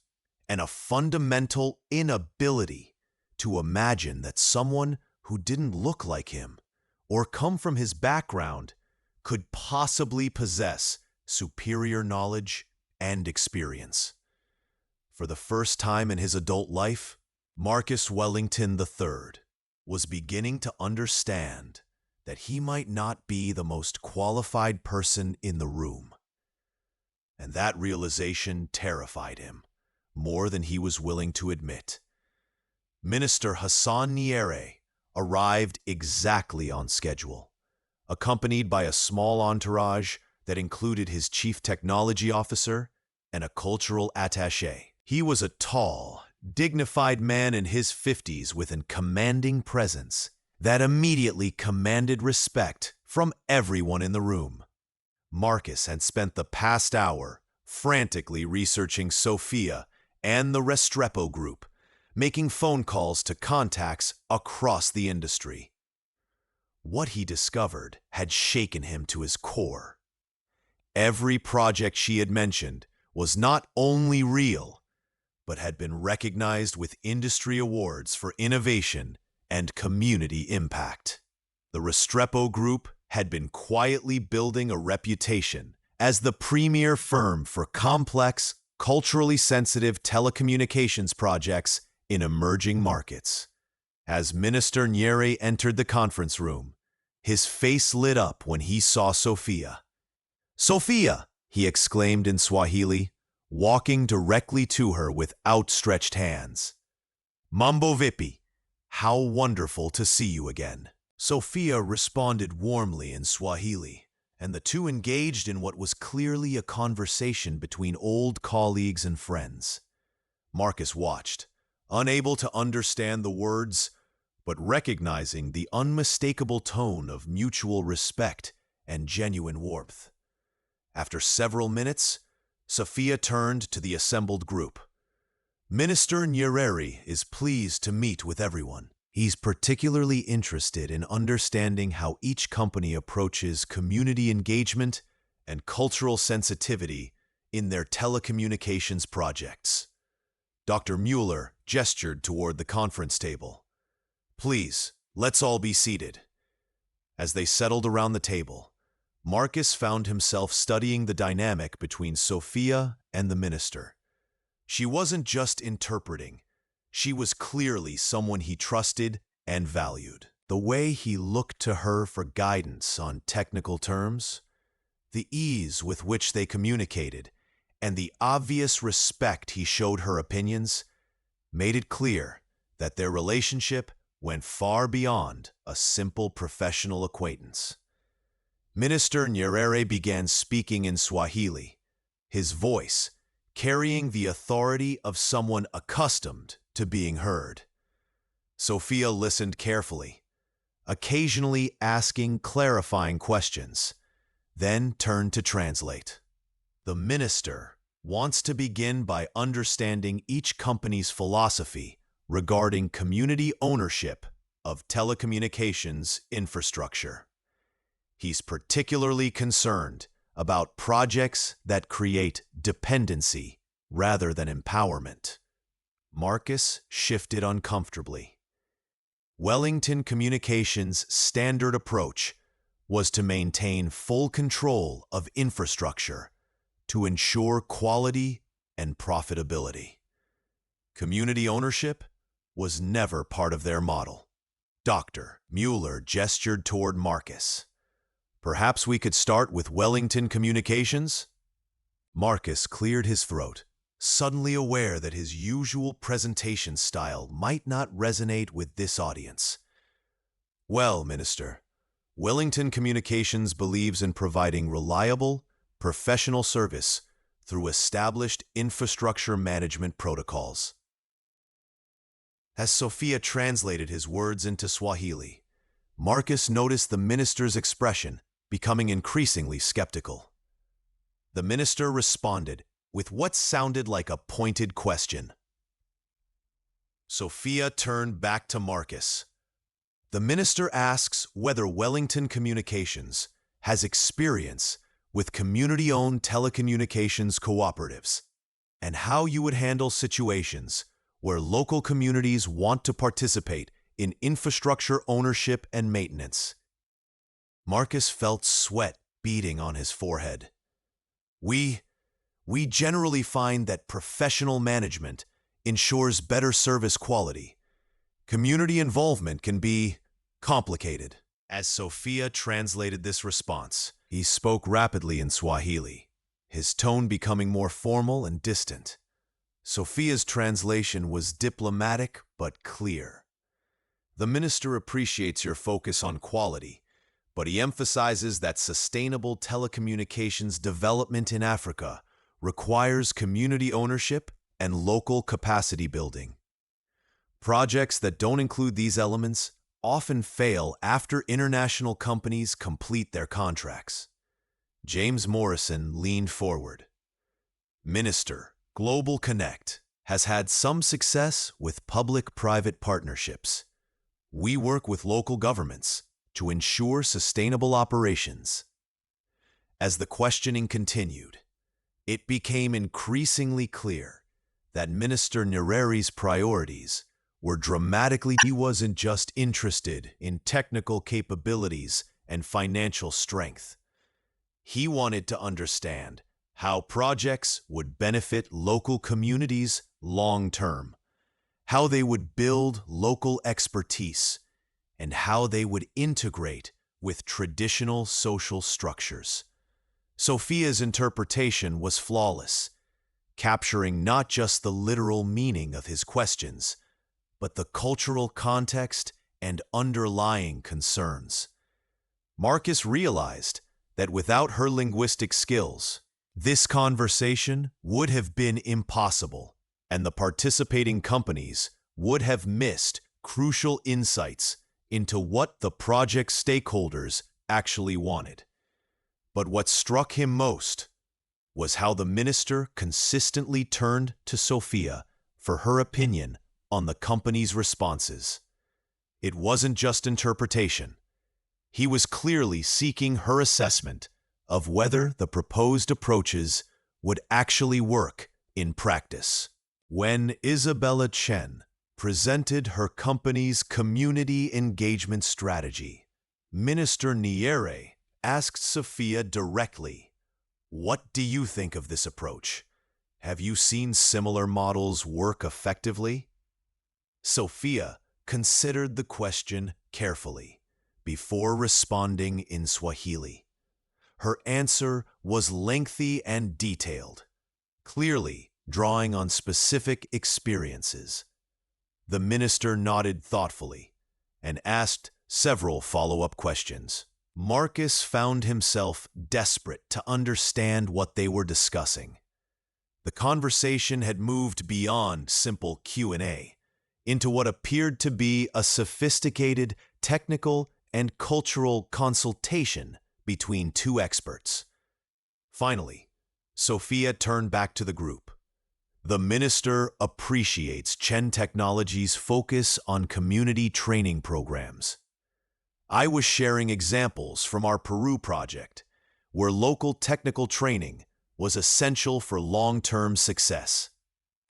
and a fundamental inability to imagine that someone who didn't look like him or come from his background could possibly possess superior knowledge and experience. For the first time in his adult life, Marcus Wellington III was beginning to understand that he might not be the most qualified person in the room. And that realization terrified him more than he was willing to admit. Minister Hassan Nyerere arrived exactly on schedule, accompanied by a small entourage that included his chief technology officer and a cultural attaché. He was a tall, dignified man in his 50s with a commanding presence that immediately commanded respect from everyone in the room. Marcus had spent the past hour frantically researching Sophia and the Restrepo Group, making phone calls to contacts across the industry. What he discovered had shaken him to his core. Every project she had mentioned was not only real, but had been recognized with industry awards for innovation and community impact. The Restrepo Group had been quietly building a reputation as the premier firm for complex, culturally sensitive telecommunications projects in emerging markets. As Minister Nyeri entered the conference room, his face lit up when he saw Sophia. "Sophia!" he exclaimed in Swahili, walking directly to her with outstretched hands. "Mambo vipi? How wonderful to see you again." Sophia responded warmly in Swahili, and the two engaged in what was clearly a conversation between old colleagues and friends. Marcus watched, unable to understand the words, but recognizing the unmistakable tone of mutual respect and genuine warmth. After several minutes, Sophia turned to the assembled group. "Minister Nyerere is pleased to meet with everyone. He's particularly interested in understanding how each company approaches community engagement and cultural sensitivity in their telecommunications projects." Dr. Mueller gestured toward the conference table. "Please, let's all be seated." As they settled around the table, Marcus found himself studying the dynamic between Sophia and the minister. She wasn't just interpreting. She was clearly someone he trusted and valued. The way he looked to her for guidance on technical terms, the ease with which they communicated, and the obvious respect he showed her opinions made it clear that their relationship went far beyond a simple professional acquaintance. Minister Nyerere began speaking in Swahili, his voice carrying the authority of someone accustomed to being heard. Sophia listened carefully, occasionally asking clarifying questions, then turned to translate. The minister wants to begin by understanding each company's philosophy regarding community ownership of telecommunications infrastructure. He's particularly concerned about projects that create dependency rather than empowerment. Marcus shifted uncomfortably. Wellington Communications' standard approach was to maintain full control of infrastructure to ensure quality and profitability. Community ownership was never part of their model. Dr. Mueller gestured toward Marcus. "Perhaps we could start with Wellington Communications?" Marcus cleared his throat, suddenly aware that his usual presentation style might not resonate with this audience. "Well, Minister, Wellington Communications believes in providing reliable, professional service through established infrastructure management protocols." As Sophia translated his words into Swahili, Marcus noticed the minister's expression becoming increasingly skeptical. The minister responded with what sounded like a pointed question. Sophia turned back to Marcus. "The minister asks whether Wellington Communications has experience with community-owned telecommunications cooperatives and how you would handle situations where local communities want to participate in infrastructure ownership and maintenance." Marcus felt sweat beading on his forehead. We generally find that professional management ensures better service quality. Community involvement can be complicated." As Sophia translated this response, he spoke rapidly in Swahili, his tone becoming more formal and distant. Sophia's translation was diplomatic but clear. "The minister appreciates your focus on quality, but he emphasizes that sustainable telecommunications development in Africa requires community ownership and local capacity building. Projects that don't include these elements often fail after international companies complete their contracts. James Morrison leaned forward. Minister, Global Connect has had some success with public-private partnerships. We work with local governments to ensure sustainable operations. As the questioning continued, it became increasingly clear that Minister Nyereri's priorities were dramatically. He wasn't just interested in technical capabilities and financial strength. He wanted to understand how projects would benefit local communities long-term, how they would build local expertise, and how they would integrate with traditional social structures. Sophia's interpretation was flawless, capturing not just the literal meaning of his questions, but the cultural context and underlying concerns. Marcus realized that without her linguistic skills, this conversation would have been impossible, and the participating companies would have missed crucial insights into what the project stakeholders actually wanted. But what struck him most was how the minister consistently turned to Sophia for her opinion on the company's responses. It wasn't just interpretation. He was clearly seeking her assessment of whether the proposed approaches would actually work in practice. When Isabella Chen presented her company's community engagement strategy, Minister Nyere asked Sophia directly, "What do you think of this approach? Have you seen similar models work effectively?" Sophia considered the question carefully before responding in Swahili. Her answer was lengthy and detailed, clearly drawing on specific experiences. The minister nodded thoughtfully and asked several follow-up questions. Marcus found himself desperate to understand what they were discussing. The conversation had moved beyond simple Q&A into what appeared to be a sophisticated technical and cultural consultation between two experts. Finally, Sophia turned back to the group. The minister appreciates Chen Technology's focus on community training programs. I was sharing examples from our Peru project, where local technical training was essential for long-term success.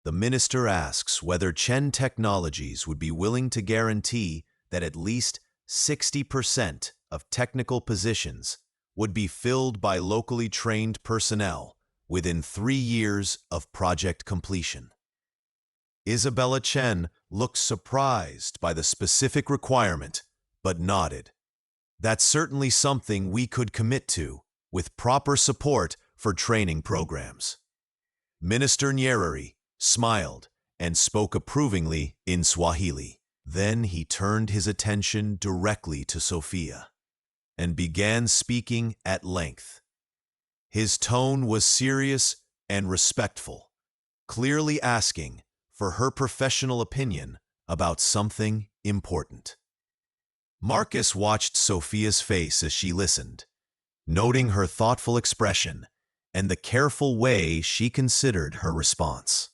The minister asks whether Chen Technologies would be willing to guarantee that at least 60% of technical positions would be filled by locally trained personnel within 3 years of project completion. Isabella Chen looked surprised by the specific requirement, but nodded. That's certainly something we could commit to, with proper support for training programs. Minister Nyerere smiled and spoke approvingly in Swahili. Then he turned his attention directly to Sophia and began speaking at length. His tone was serious and respectful, clearly asking for her professional opinion about something important. Marcus watched Sophia's face as she listened, noting her thoughtful expression and the careful way she considered her response.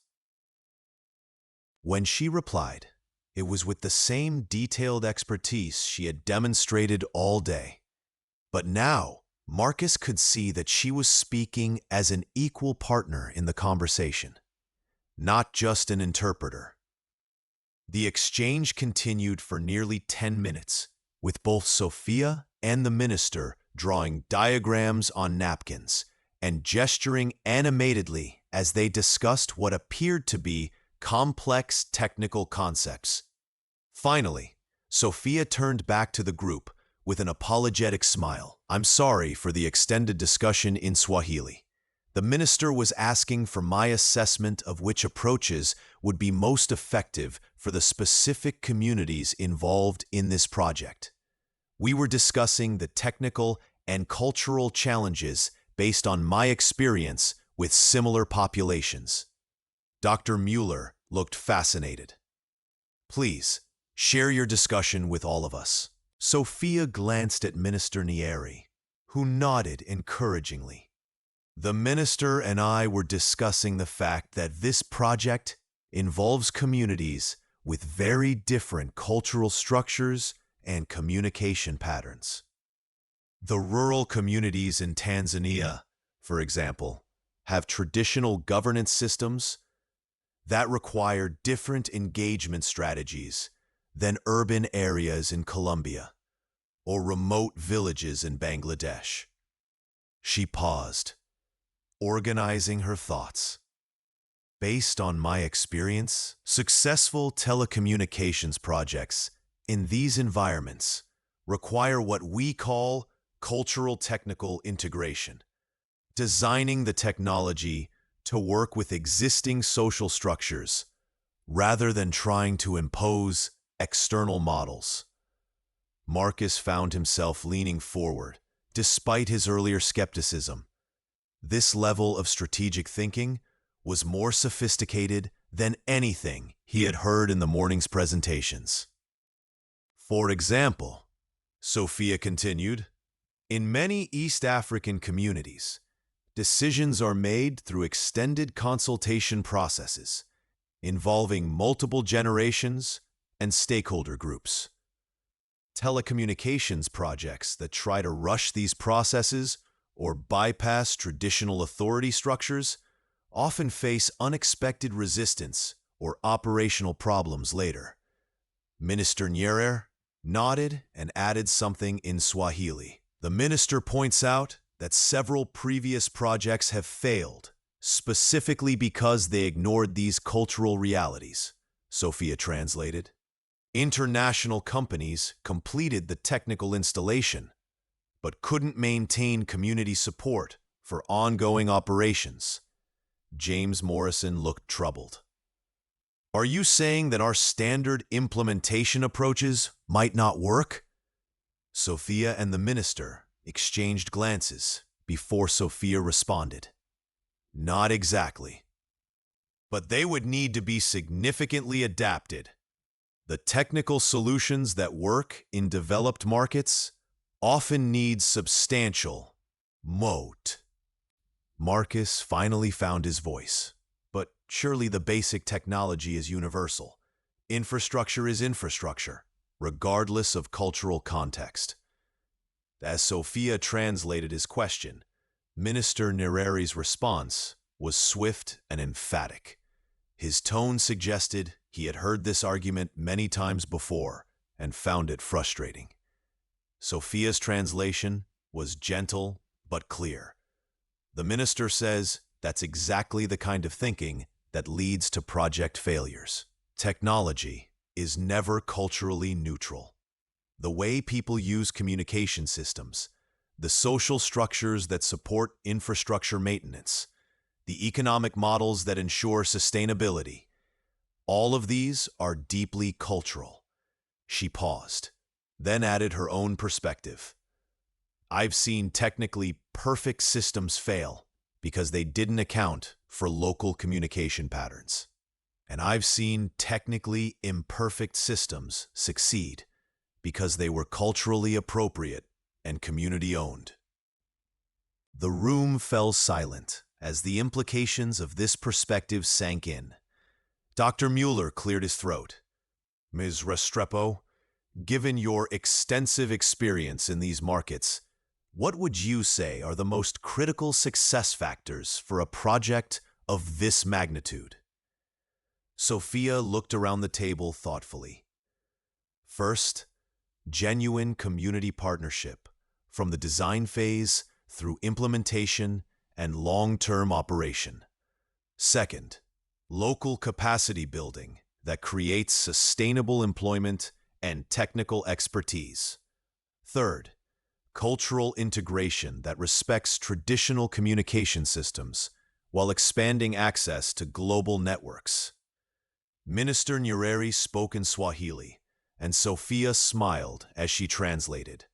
When she replied, it was with the same detailed expertise she had demonstrated all day. But now, Marcus could see that she was speaking as an equal partner in the conversation, not just an interpreter. The exchange continued for nearly 10 minutes, with both Sophia and the minister drawing diagrams on napkins and gesturing animatedly as they discussed what appeared to be complex technical concepts. Finally, Sophia turned back to the group with an apologetic smile. "I'm sorry for the extended discussion in Swahili. The minister was asking for my assessment of which approaches would be most effective for the specific communities involved in this project. We were discussing the technical and cultural challenges based on my experience with similar populations. Dr. Mueller looked fascinated. Please, share your discussion with all of us. Sophia glanced at Minister Nieri, who nodded encouragingly. The minister and I were discussing the fact that this project involves communities with very different cultural structures and communication patterns. The rural communities in Tanzania, for example, have traditional governance systems that require different engagement strategies than urban areas in Colombia or remote villages in Bangladesh. She paused, organizing her thoughts. Based on my experience, successful telecommunications projects in these environments require what we call cultural technical integration, designing the technology to work with existing social structures rather than trying to impose external models. Marcus found himself leaning forward, despite his earlier skepticism. This level of strategic thinking was more sophisticated than anything he had heard in the morning's presentations. For example, Sophia continued, in many East African communities, decisions are made through extended consultation processes involving multiple generations and stakeholder groups. Telecommunications projects that try to rush these processes or bypass traditional authority structures often face unexpected resistance or operational problems later. Minister Nyerere nodded and added something in Swahili. The minister points out that several previous projects have failed, specifically because they ignored these cultural realities, Sophia translated. International companies completed the technical installation, but couldn't maintain community support for ongoing operations. James Morrison looked troubled. Are you saying that our standard implementation approaches might not work? Sophia and the minister exchanged glances before Sophia responded. Not exactly. But they would need to be significantly adapted. The technical solutions that work in developed markets often need substantial moat. Marcus finally found his voice. But surely the basic technology is universal. Infrastructure is infrastructure, regardless of cultural context. As Sophia translated his question, Minister Nyerere's response was swift and emphatic. His tone suggested he had heard this argument many times before and found it frustrating. Sophia's translation was gentle but clear. The minister says that's exactly the kind of thinking that leads to project failures. Technology is never culturally neutral. The way people use communication systems, the social structures that support infrastructure maintenance, the economic models that ensure sustainability, all of these are deeply cultural. She paused, then added her own perspective. I've seen technically perfect systems fail because they didn't account for local communication patterns. And I've seen technically imperfect systems succeed because they were culturally appropriate and community-owned. The room fell silent as the implications of this perspective sank in. Dr. Mueller cleared his throat. Ms. Restrepo, given your extensive experience in these markets, what would you say are the most critical success factors for a project of this magnitude? Sophia looked around the table thoughtfully. First, genuine community partnership, from the design phase through implementation and long-term operation. Second, local capacity building that creates sustainable employment and technical expertise. Third, cultural integration that respects traditional communication systems while expanding access to global networks. Minister Nyerere spoke in Swahili, and Sophia smiled as she translated.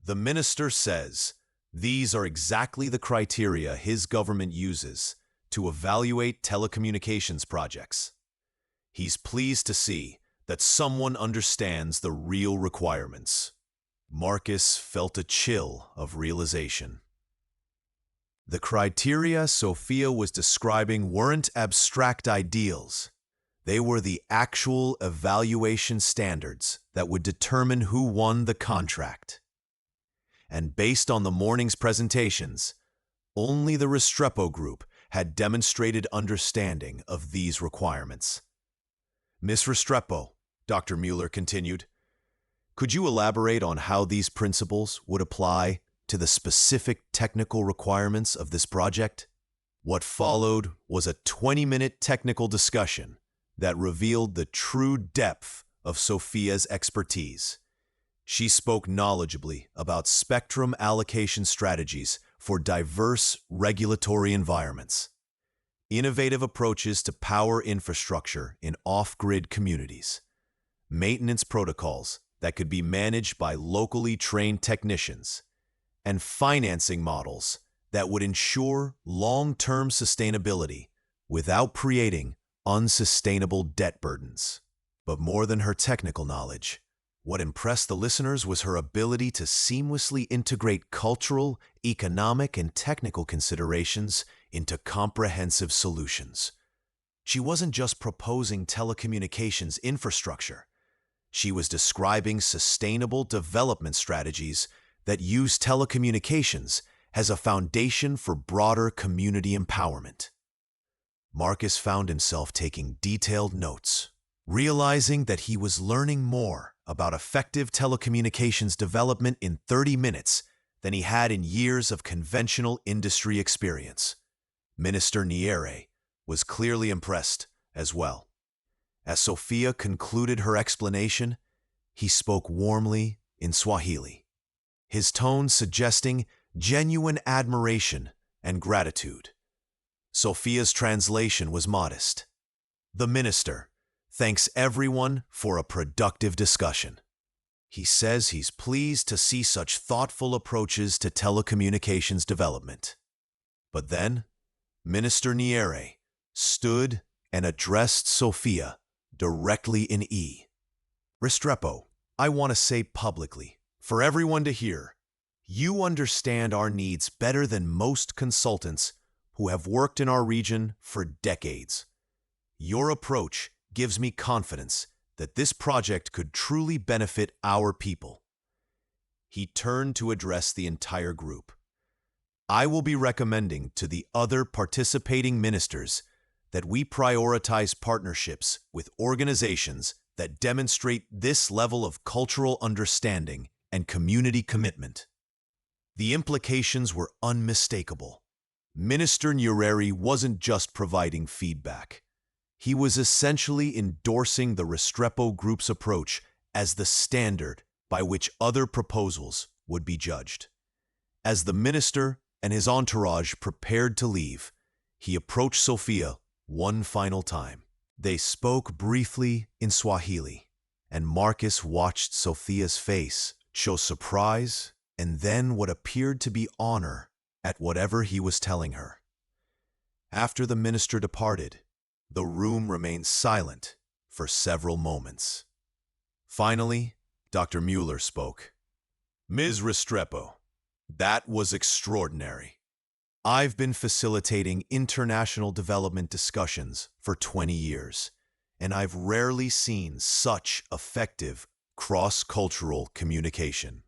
The minister says these are exactly the criteria his government uses to evaluate telecommunications projects. He's pleased to see that someone understands the real requirements. Marcus felt a chill of realization. The criteria Sophia was describing weren't abstract ideals. They were the actual evaluation standards that would determine who won the contract. And based on the morning's presentations, only the Restrepo Group had demonstrated understanding of these requirements. Miss Restrepo, Dr. Mueller continued, could you elaborate on how these principles would apply to the specific technical requirements of this project? What followed was a 20-minute technical discussion that revealed the true depth of Sophia's expertise. She spoke knowledgeably about spectrum allocation strategies for diverse regulatory environments, innovative approaches to power infrastructure in off-grid communities, maintenance protocols that could be managed by locally trained technicians, and financing models that would ensure long-term sustainability without creating unsustainable debt burdens. But more than her technical knowledge, what impressed the listeners was her ability to seamlessly integrate cultural, economic, and technical considerations into comprehensive solutions. She wasn't just proposing telecommunications infrastructure. She was describing sustainable development strategies that use telecommunications as a foundation for broader community empowerment. Marcus found himself taking detailed notes, realizing that he was learning more about effective telecommunications development in 30 minutes than he had in years of conventional industry experience. Minister Niere was clearly impressed as well. As Sophia concluded her explanation, he spoke warmly in Swahili, his tone suggesting genuine admiration and gratitude. Sophia's translation was modest. The minister thanks everyone for a productive discussion. He says he's pleased to see such thoughtful approaches to telecommunications development. But then, Minister Niere stood and addressed Sophia directly in E. Restrepo, I want to say publicly, for everyone to hear, you understand our needs better than most consultants who have worked in our region for decades. Your approach gives me confidence that this project could truly benefit our people. He turned to address the entire group. I will be recommending to the other participating ministers that we prioritize partnerships with organizations that demonstrate this level of cultural understanding and community commitment. The implications were unmistakable. Minister Nyerere wasn't just providing feedback. He was essentially endorsing the Restrepo Group's approach as the standard by which other proposals would be judged. As the minister and his entourage prepared to leave, he approached Sophia one final time. They spoke briefly in Swahili, and Marcus watched Sophia's face show surprise and then what appeared to be honor at whatever he was telling her. After the minister departed, the room remained silent for several moments. Finally, Dr. Mueller spoke. Ms. Restrepo, that was extraordinary. I've been facilitating international development discussions for 20 years, and I've rarely seen such effective cross-cultural communication.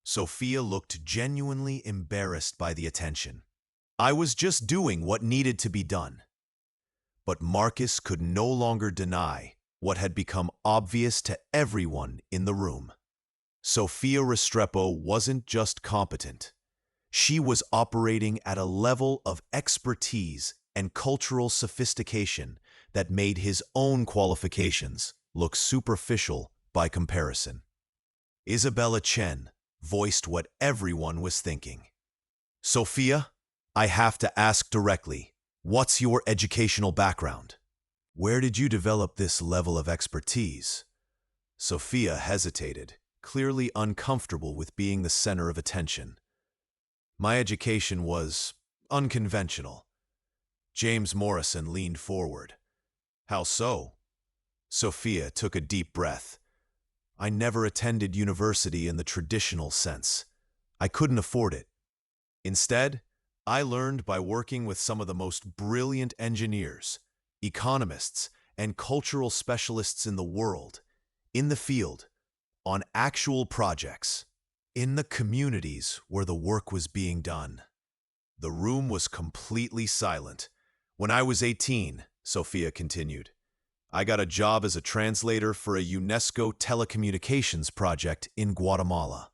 Sophia looked genuinely embarrassed by the attention. I was just doing what needed to be done. But Marcus could no longer deny what had become obvious to everyone in the room. Sophia Restrepo wasn't just competent. She was operating at a level of expertise and cultural sophistication that made his own qualifications look superficial by comparison. Isabella Chen voiced what everyone was thinking. Sophia, I have to ask directly, what's your educational background? Where did you develop this level of expertise? Sophia hesitated, clearly uncomfortable with being the center of attention. My education was unconventional. James Morrison leaned forward. How so? Sophia took a deep breath. I never attended university in the traditional sense. I couldn't afford it. Instead, I learned by working with some of the most brilliant engineers, economists, and cultural specialists in the world, in the field, on actual projects, in the communities where the work was being done. The room was completely silent. When I was 18, Sophia continued, I got a job as a translator for a UNESCO telecommunications project in Guatemala.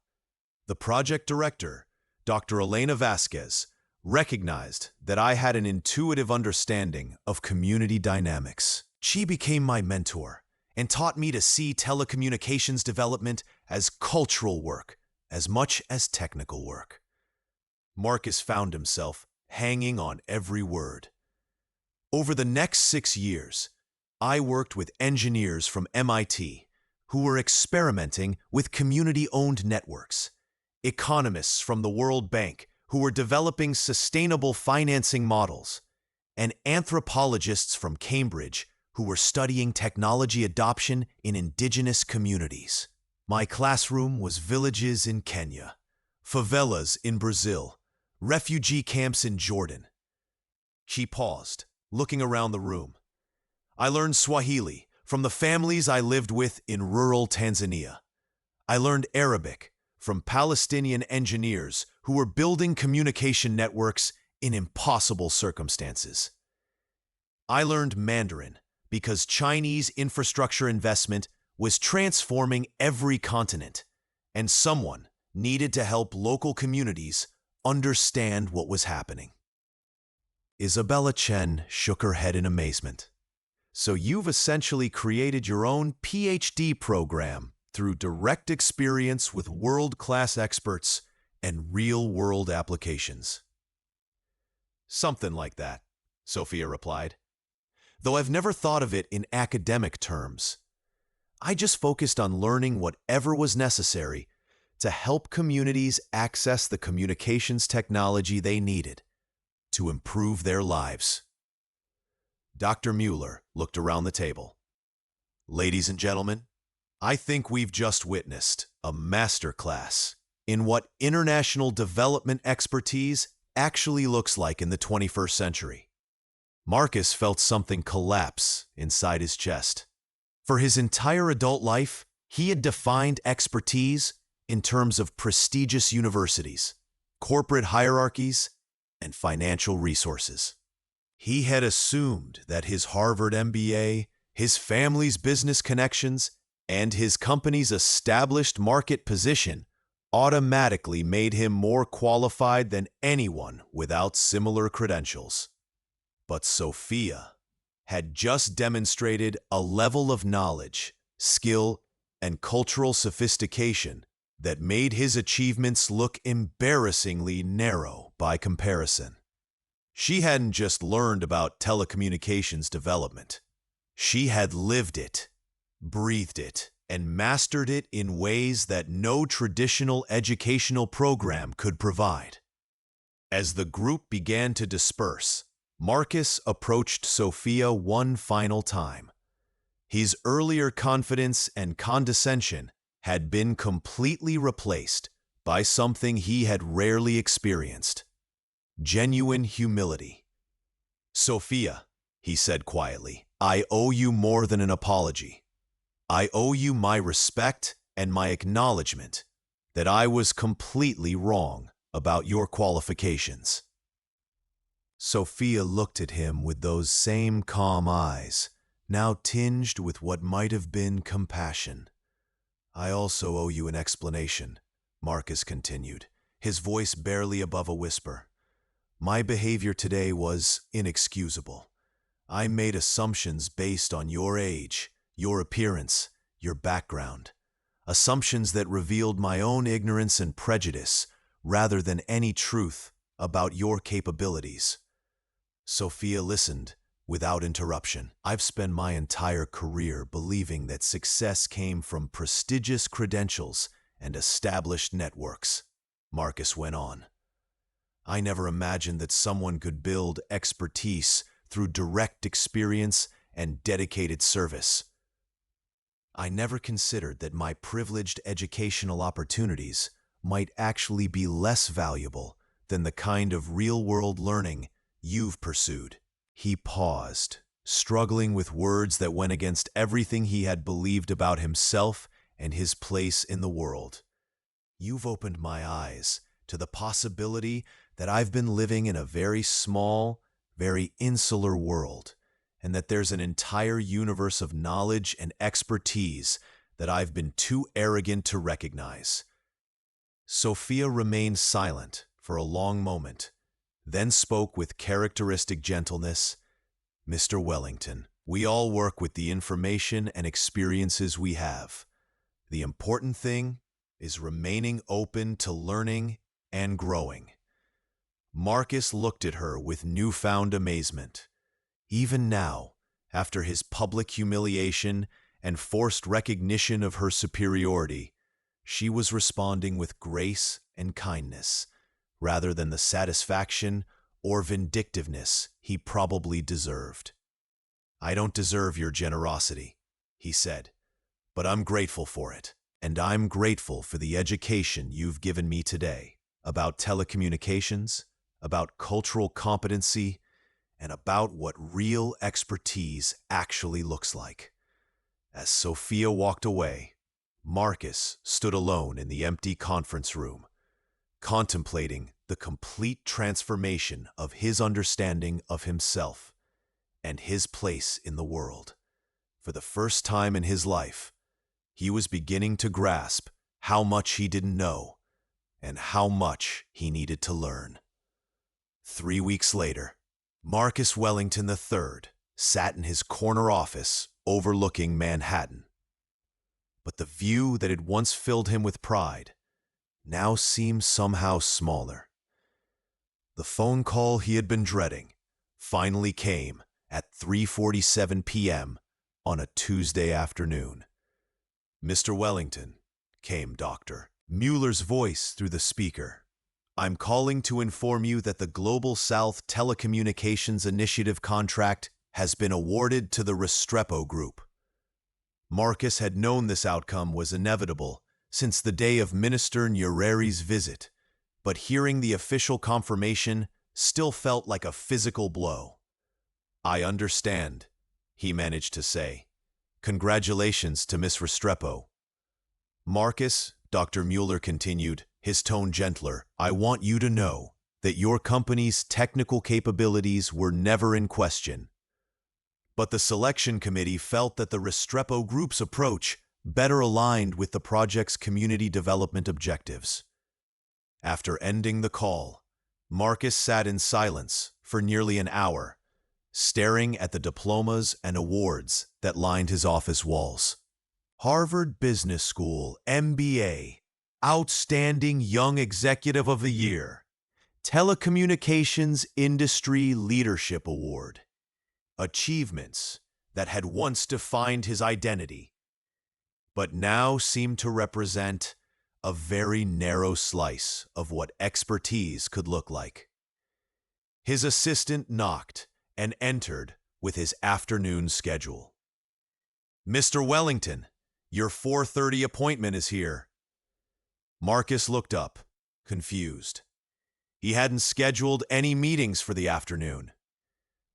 The project director, Dr. Elena Vasquez, recognized that I had an intuitive understanding of community dynamics. She became my mentor and taught me to see telecommunications development as cultural work as much as technical work. Marcus found himself hanging on every word. Over the next 6 years, I worked with engineers from MIT who were experimenting with community-owned networks, economists from the World Bank who were developing sustainable financing models, and anthropologists from Cambridge who were studying technology adoption in indigenous communities. My classroom was villages in Kenya, favelas in Brazil, refugee camps in Jordan. She paused, looking around the room. I learned Swahili from the families I lived with in rural Tanzania. I learned Arabic from Palestinian engineers who were building communication networks in impossible circumstances. I learned Mandarin because Chinese infrastructure investment was transforming every continent, and someone needed to help local communities understand what was happening. Isabella Chen shook her head in amazement. So you've essentially created your own PhD program through direct experience with world-class experts and real-world applications. Something like that, Sophia replied. Though I've never thought of it in academic terms. I just focused on learning whatever was necessary to help communities access the communications technology they needed to improve their lives. Dr. Mueller looked around the table. Ladies and gentlemen, I think we've just witnessed a masterclass in what international development expertise actually looks like in the 21st century. Marcus felt something collapse inside his chest. For his entire adult life, he had defined expertise in terms of prestigious universities, corporate hierarchies, and financial resources. He had assumed that his Harvard MBA, his family's business connections, and his company's established market position automatically made him more qualified than anyone without similar credentials. But Sophia had just demonstrated a level of knowledge, skill, and cultural sophistication that made his achievements look embarrassingly narrow by comparison. She hadn't just learned about telecommunications development. She had lived it, breathed it, and mastered it in ways that no traditional educational program could provide. As the group began to disperse, Marcus approached Sophia one final time. His earlier confidence and condescension had been completely replaced by something he had rarely experienced: genuine humility. Sophia, he said quietly, I owe you more than an apology. I owe you my respect and my acknowledgement that I was completely wrong about your qualifications. Sophia looked at him with those same calm eyes, now tinged with what might have been compassion. I also owe you an explanation, Marcus continued, his voice barely above a whisper. My behavior today was inexcusable. I made assumptions based on your age, your appearance, your background. Assumptions that revealed my own ignorance and prejudice rather than any truth about your capabilities. Sophia listened, without interruption. I've spent my entire career believing that success came from prestigious credentials and established networks, Marcus went on. I never imagined that someone could build expertise through direct experience and dedicated service. I never considered that my privileged educational opportunities might actually be less valuable than the kind of real-world learning you've pursued. He paused, struggling with words that went against everything he had believed about himself and his place in the world. You've opened my eyes to the possibility that I've been living in a very small, very insular world, and that there's an entire universe of knowledge and expertise that I've been too arrogant to recognize. Sophia remained silent for a long moment, then spoke with characteristic gentleness. Mr. Wellington, we all work with the information and experiences we have. The important thing is remaining open to learning and growing. Marcus looked at her with newfound amazement. Even now, after his public humiliation and forced recognition of her superiority, she was responding with grace and kindness, rather than the satisfaction or vindictiveness he probably deserved. I don't deserve your generosity, he said, but I'm grateful for it, and I'm grateful for the education you've given me today about telecommunications, about cultural competency, and about what real expertise actually looks like. As Sophia walked away, Marcus stood alone in the empty conference room, contemplating the complete transformation of his understanding of himself and his place in the world. For the first time in his life, he was beginning to grasp how much he didn't know and how much he needed to learn. 3 weeks later, Marcus Wellington III sat in his corner office overlooking Manhattan. But the view that had once filled him with pride now seemed somehow smaller. The phone call he had been dreading finally came at 3:47 p.m. on a Tuesday afternoon. "Mr. Wellington," came Dr. Mueller's voice through the speaker. "I'm calling to inform you that the Global South Telecommunications Initiative contract has been awarded to the Restrepo Group." Marcus had known this outcome was inevitable since the day of Minister Nyereri's visit, but hearing the official confirmation still felt like a physical blow. "I understand," he managed to say. "Congratulations to Miss Restrepo." "Marcus," Dr. Mueller continued, his tone gentler, "I want you to know that your company's technical capabilities were never in question. But the selection committee felt that the Restrepo Group's approach better aligned with the project's community development objectives." After ending the call, Marcus sat in silence for nearly an hour, staring at the diplomas and awards that lined his office walls. Harvard Business School, MBA, Outstanding Young Executive of the Year, Telecommunications Industry Leadership Award. Achievements that had once defined his identity, but now seemed to represent a very narrow slice of what expertise could look like. His assistant knocked and entered with his afternoon schedule. "Mr. Wellington, your 4:30 appointment is here." Marcus looked up, confused. He hadn't scheduled any meetings for the afternoon.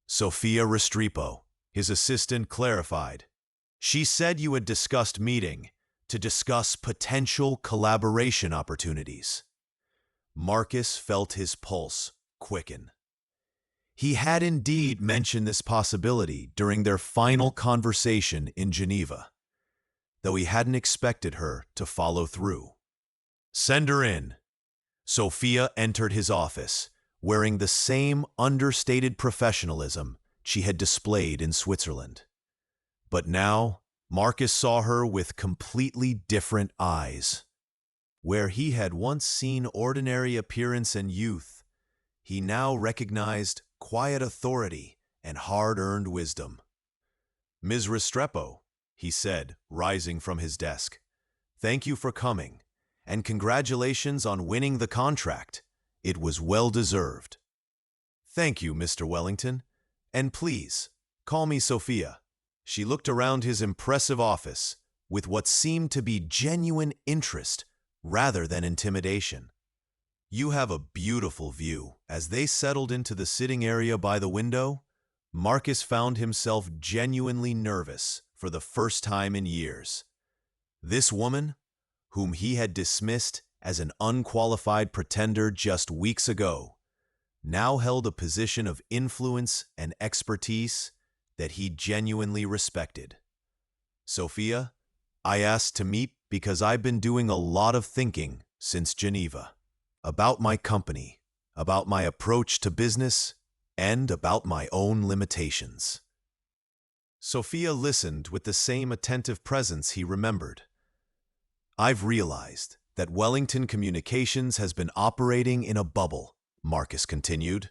Sophia Restrepo, his assistant, clarified. "She said you had discussed meeting to discuss potential collaboration opportunities." Marcus felt his pulse quicken. He had indeed mentioned this possibility during their final conversation in Geneva, though he hadn't expected her to follow through. "Send her in." Sophia entered his office, wearing the same understated professionalism she had displayed in Switzerland. But now, Marcus saw her with completely different eyes. Where he had once seen ordinary appearance and youth, he now recognized quiet authority and hard-earned wisdom. Ms. Restrepo, he said, rising from his desk, thank you for coming, and congratulations on winning the contract. It was well-deserved. Thank you, Mr. Wellington, and please, call me Sophia. She looked around his impressive office with what seemed to be genuine interest rather than intimidation. You have a beautiful view. As they settled into the sitting area by the window, Marcus found himself genuinely nervous for the first time in years. This woman, whom he had dismissed as an unqualified pretender just weeks ago, now held a position of influence and expertise that he genuinely respected. Sophia, I asked to meet because I've been doing a lot of thinking since Geneva. About my company, about my approach to business, and about my own limitations. Sophia listened with the same attentive presence he remembered. I've realized that Wellington Communications has been operating in a bubble, Marcus continued.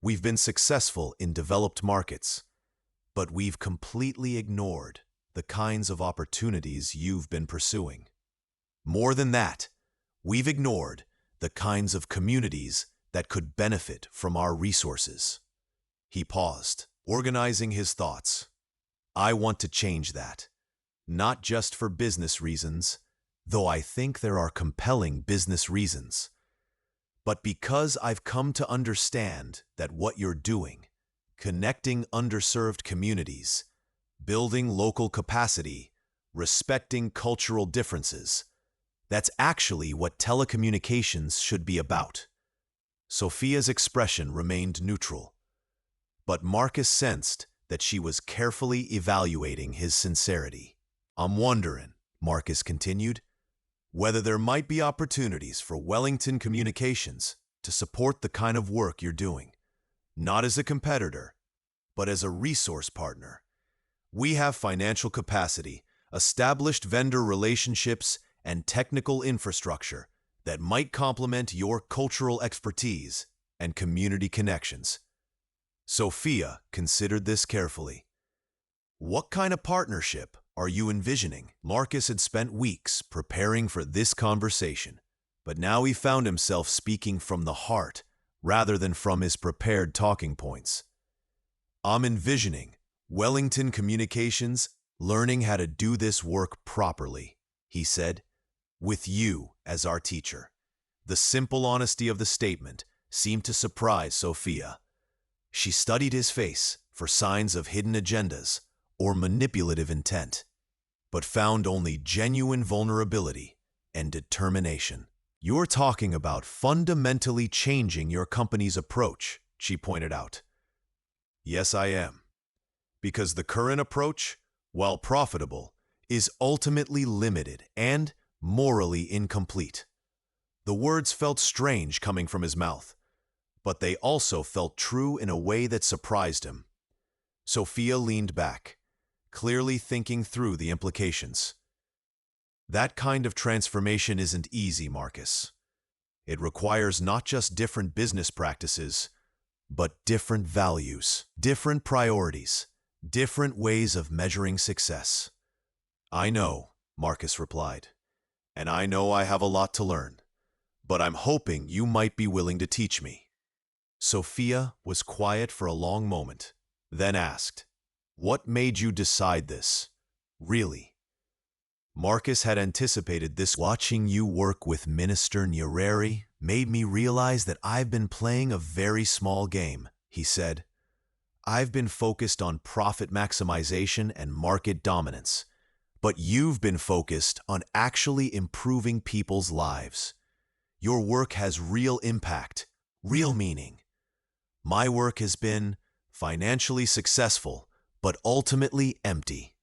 We've been successful in developed markets, but we've completely ignored the kinds of opportunities you've been pursuing. More than that, we've ignored the kinds of communities that could benefit from our resources. He paused, organizing his thoughts. I want to change that, not just for business reasons, though I think there are compelling business reasons, but because I've come to understand that what you're doing, connecting underserved communities, building local capacity, respecting cultural differences, that's actually what telecommunications should be about. Sophia's expression remained neutral, but Marcus sensed that she was carefully evaluating his sincerity. I'm wondering, Marcus continued, whether there might be opportunities for Wellington Communications to support the kind of work you're doing, not as a competitor, but as a resource partner. We have financial capacity, established vendor relationships, and technical infrastructure that might complement your cultural expertise and community connections. Sophia considered this carefully. What kind of partnership are you envisioning? Marcus had spent weeks preparing for this conversation, but now he found himself speaking from the heart rather than from his prepared talking points. I'm envisioning Wellington Communications learning how to do this work properly, he said, with you as our teacher. The simple honesty of the statement seemed to surprise Sophia. She studied his face for signs of hidden agendas or manipulative intent, but found only genuine vulnerability and determination. You're talking about fundamentally changing your company's approach, she pointed out. Yes, I am. Because the current approach, while profitable, is ultimately limited and morally incomplete. The words felt strange coming from his mouth, but they also felt true in a way that surprised him. Sophia leaned back, clearly thinking through the implications. That kind of transformation isn't easy, Marcus. It requires not just different business practices, but different values, different priorities, different ways of measuring success. I know, Marcus replied, and I know I have a lot to learn, but I'm hoping you might be willing to teach me. Sophia was quiet for a long moment, then asked, what made you decide this? Really? Marcus had anticipated this. Watching you work with Minister Nyerere made me realize that I've been playing a very small game, he said. I've been focused on profit maximization and market dominance, but you've been focused on actually improving people's lives. Your work has real impact, real meaning. My work has been financially successful, but ultimately empty.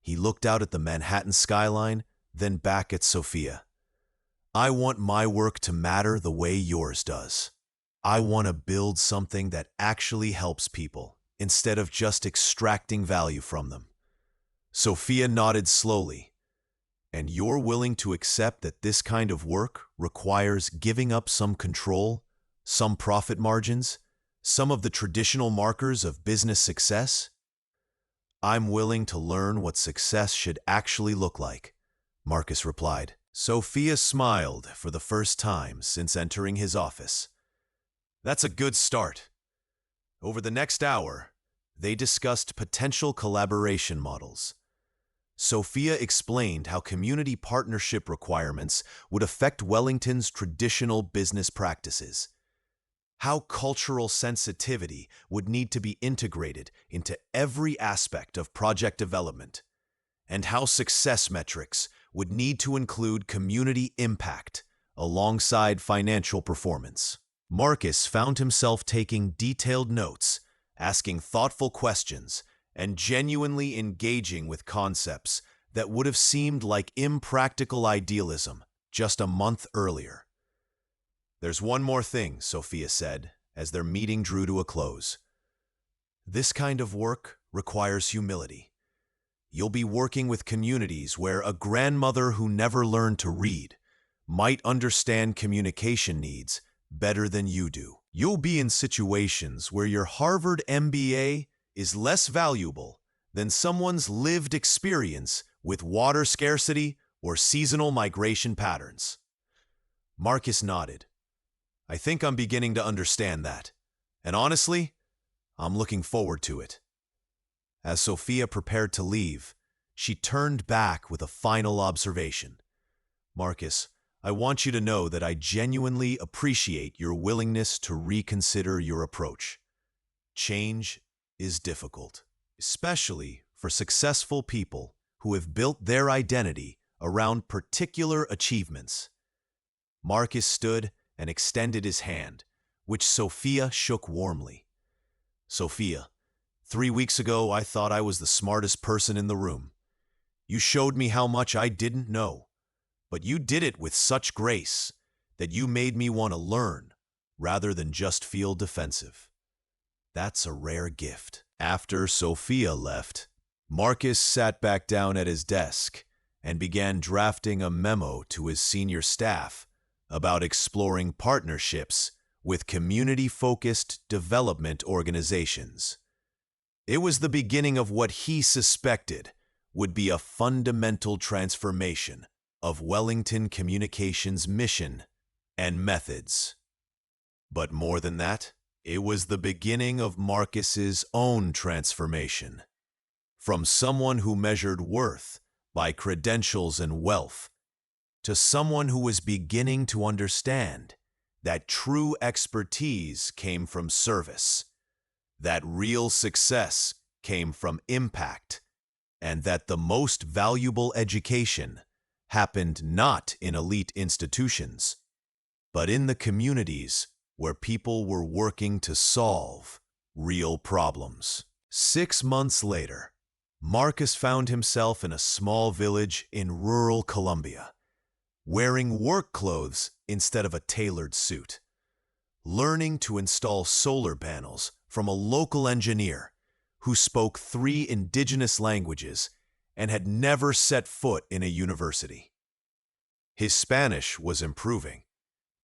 He looked out at the Manhattan skyline, then back at Sophia. I want my work to matter the way yours does. I want to build something that actually helps people, instead of just extracting value from them. Sophia nodded slowly. And you're willing to accept that this kind of work requires giving up some control, some profit margins, Some of the traditional markers of business success? I'm willing to learn what success should actually look like, Marcus replied. Sophia smiled for the first time since entering his office. That's a good start. Over the next hour, they discussed potential collaboration models. Sophia explained how community partnership requirements would affect Wellington's traditional business practices, how cultural sensitivity would need to be integrated into every aspect of project development, and how success metrics would need to include community impact alongside financial performance. Marcus found himself taking detailed notes, asking thoughtful questions, and genuinely engaging with concepts that would have seemed like impractical idealism just a month earlier. There's one more thing, Sophia said, as their meeting drew to a close. This kind of work requires humility. You'll be working with communities where a grandmother who never learned to read might understand communication needs better than you do. You'll be in situations where your Harvard MBA is less valuable than someone's lived experience with water scarcity or seasonal migration patterns. Marcus nodded. I think I'm beginning to understand that, and honestly, I'm looking forward to it. As Sophia prepared to leave, she turned back with a final observation. Marcus, I want you to know that I genuinely appreciate your willingness to reconsider your approach. Change is difficult, especially for successful people who have built their identity around particular achievements. Marcus stood and extended his hand, which Sophia shook warmly. Sophia, 3 weeks ago I thought I was the smartest person in the room. You showed me how much I didn't know, but you did it with such grace that you made me want to learn rather than just feel defensive. That's a rare gift. After Sophia left, Marcus sat back down at his desk and began drafting a memo to his senior staff about exploring partnerships with community-focused development organizations. It was the beginning of what he suspected would be a fundamental transformation of Wellington Communications' mission and methods. But more than that, it was the beginning of Marcus's own transformation. From someone who measured worth by credentials and wealth, to someone who was beginning to understand that true expertise came from service, that real success came from impact, and that the most valuable education happened not in elite institutions, but in the communities where people were working to solve real problems. 6 months later, Marcus found himself in a small village in rural Colombia, wearing work clothes instead of a tailored suit, learning to install solar panels from a local engineer who spoke 3 indigenous languages and had never set foot in a university. His Spanish was improving.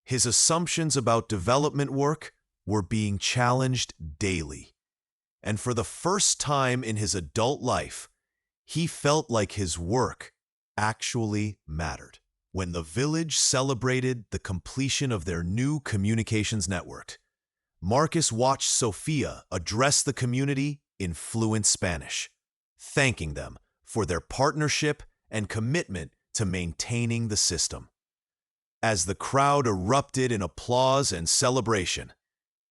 His assumptions about development work were being challenged daily. And for the first time in his adult life, he felt like his work actually mattered. When the village celebrated the completion of their new communications network, Marcus watched Sophia address the community in fluent Spanish, thanking them for their partnership and commitment to maintaining the system. As the crowd erupted in applause and celebration,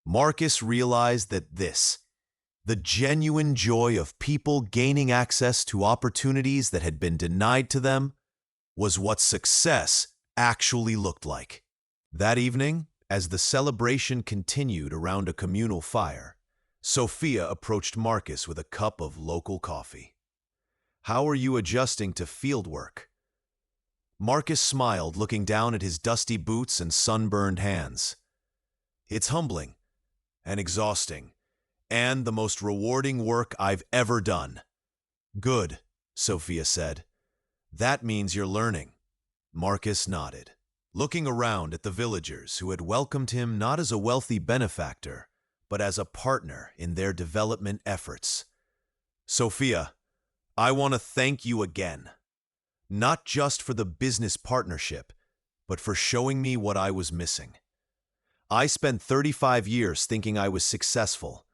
Marcus realized that the genuine joy of people gaining access to opportunities that had been denied to them, was what success actually looked like. That evening, as the celebration continued around a communal fire, Sophia approached Marcus with a cup of local coffee. How are you adjusting to field work? Marcus smiled, looking down at his dusty boots and sunburned hands. It's humbling and exhausting, and the most rewarding work I've ever done. Good, Sophia said. That means you're learning. Marcus nodded, looking around at the villagers who had welcomed him not as a wealthy benefactor, but as a partner in their development efforts. Sophia, I want to thank you again, not just for the business partnership, but for showing me what I was missing. I spent 35 years thinking I was successful,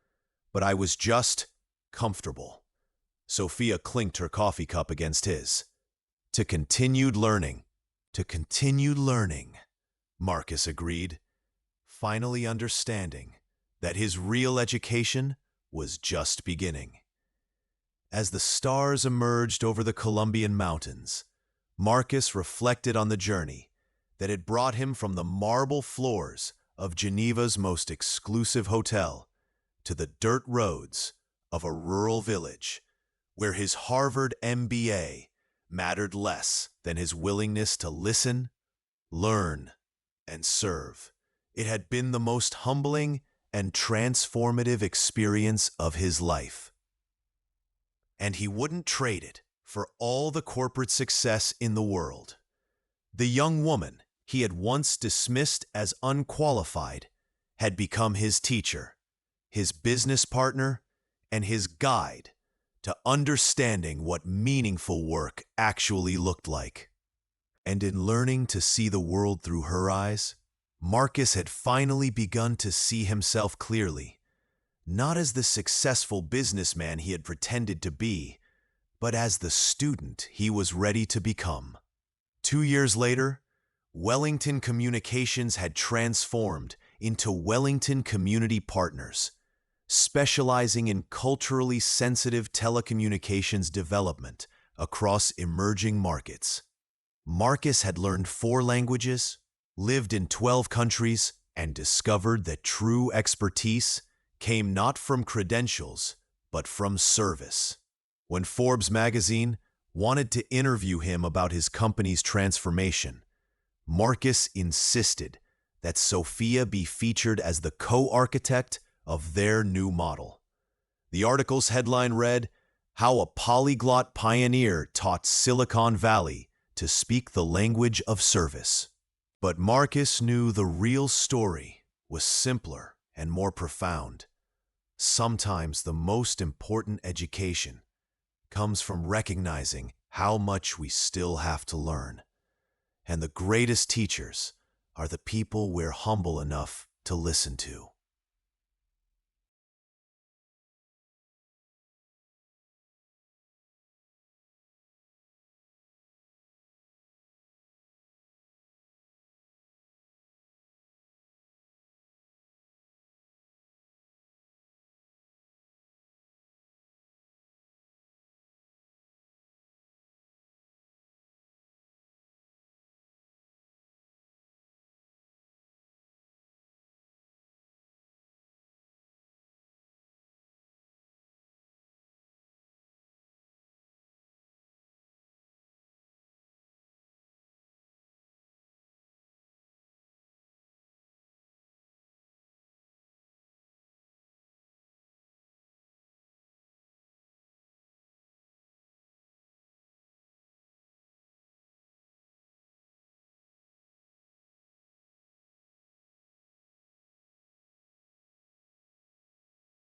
but I was just comfortable. Sophia clinked her coffee cup against his. To continued learning, Marcus agreed, finally understanding that his real education was just beginning. As the stars emerged over the Colombian mountains, Marcus reflected on the journey that had brought him from the marble floors of Geneva's most exclusive hotel to the dirt roads of a rural village where his Harvard MBA mattered less than his willingness to listen, learn, and serve. It had been the most humbling and transformative experience of his life. And he wouldn't trade it for all the corporate success in the world. The young woman he had once dismissed as unqualified had become his teacher, his business partner, and his guide to understanding what meaningful work actually looked like. And in learning to see the world through her eyes, Marcus had finally begun to see himself clearly, not as the successful businessman he had pretended to be, but as the student he was ready to become. 2 years later, Wellington Communications had transformed into Wellington Community Partners, specializing in culturally sensitive telecommunications development across emerging markets. Marcus had learned 4 languages, lived in 12 countries, and discovered that true expertise came not from credentials, but from service. When Forbes magazine wanted to interview him about his company's transformation, Marcus insisted that Sophia be featured as the co-architect of their new model. The article's headline read, "How a Polyglot Pioneer Taught Silicon Valley to Speak the Language of Service." But Marcus knew the real story was simpler and more profound. Sometimes the most important education comes from recognizing how much we still have to learn. And the greatest teachers are the people we're humble enough to listen to.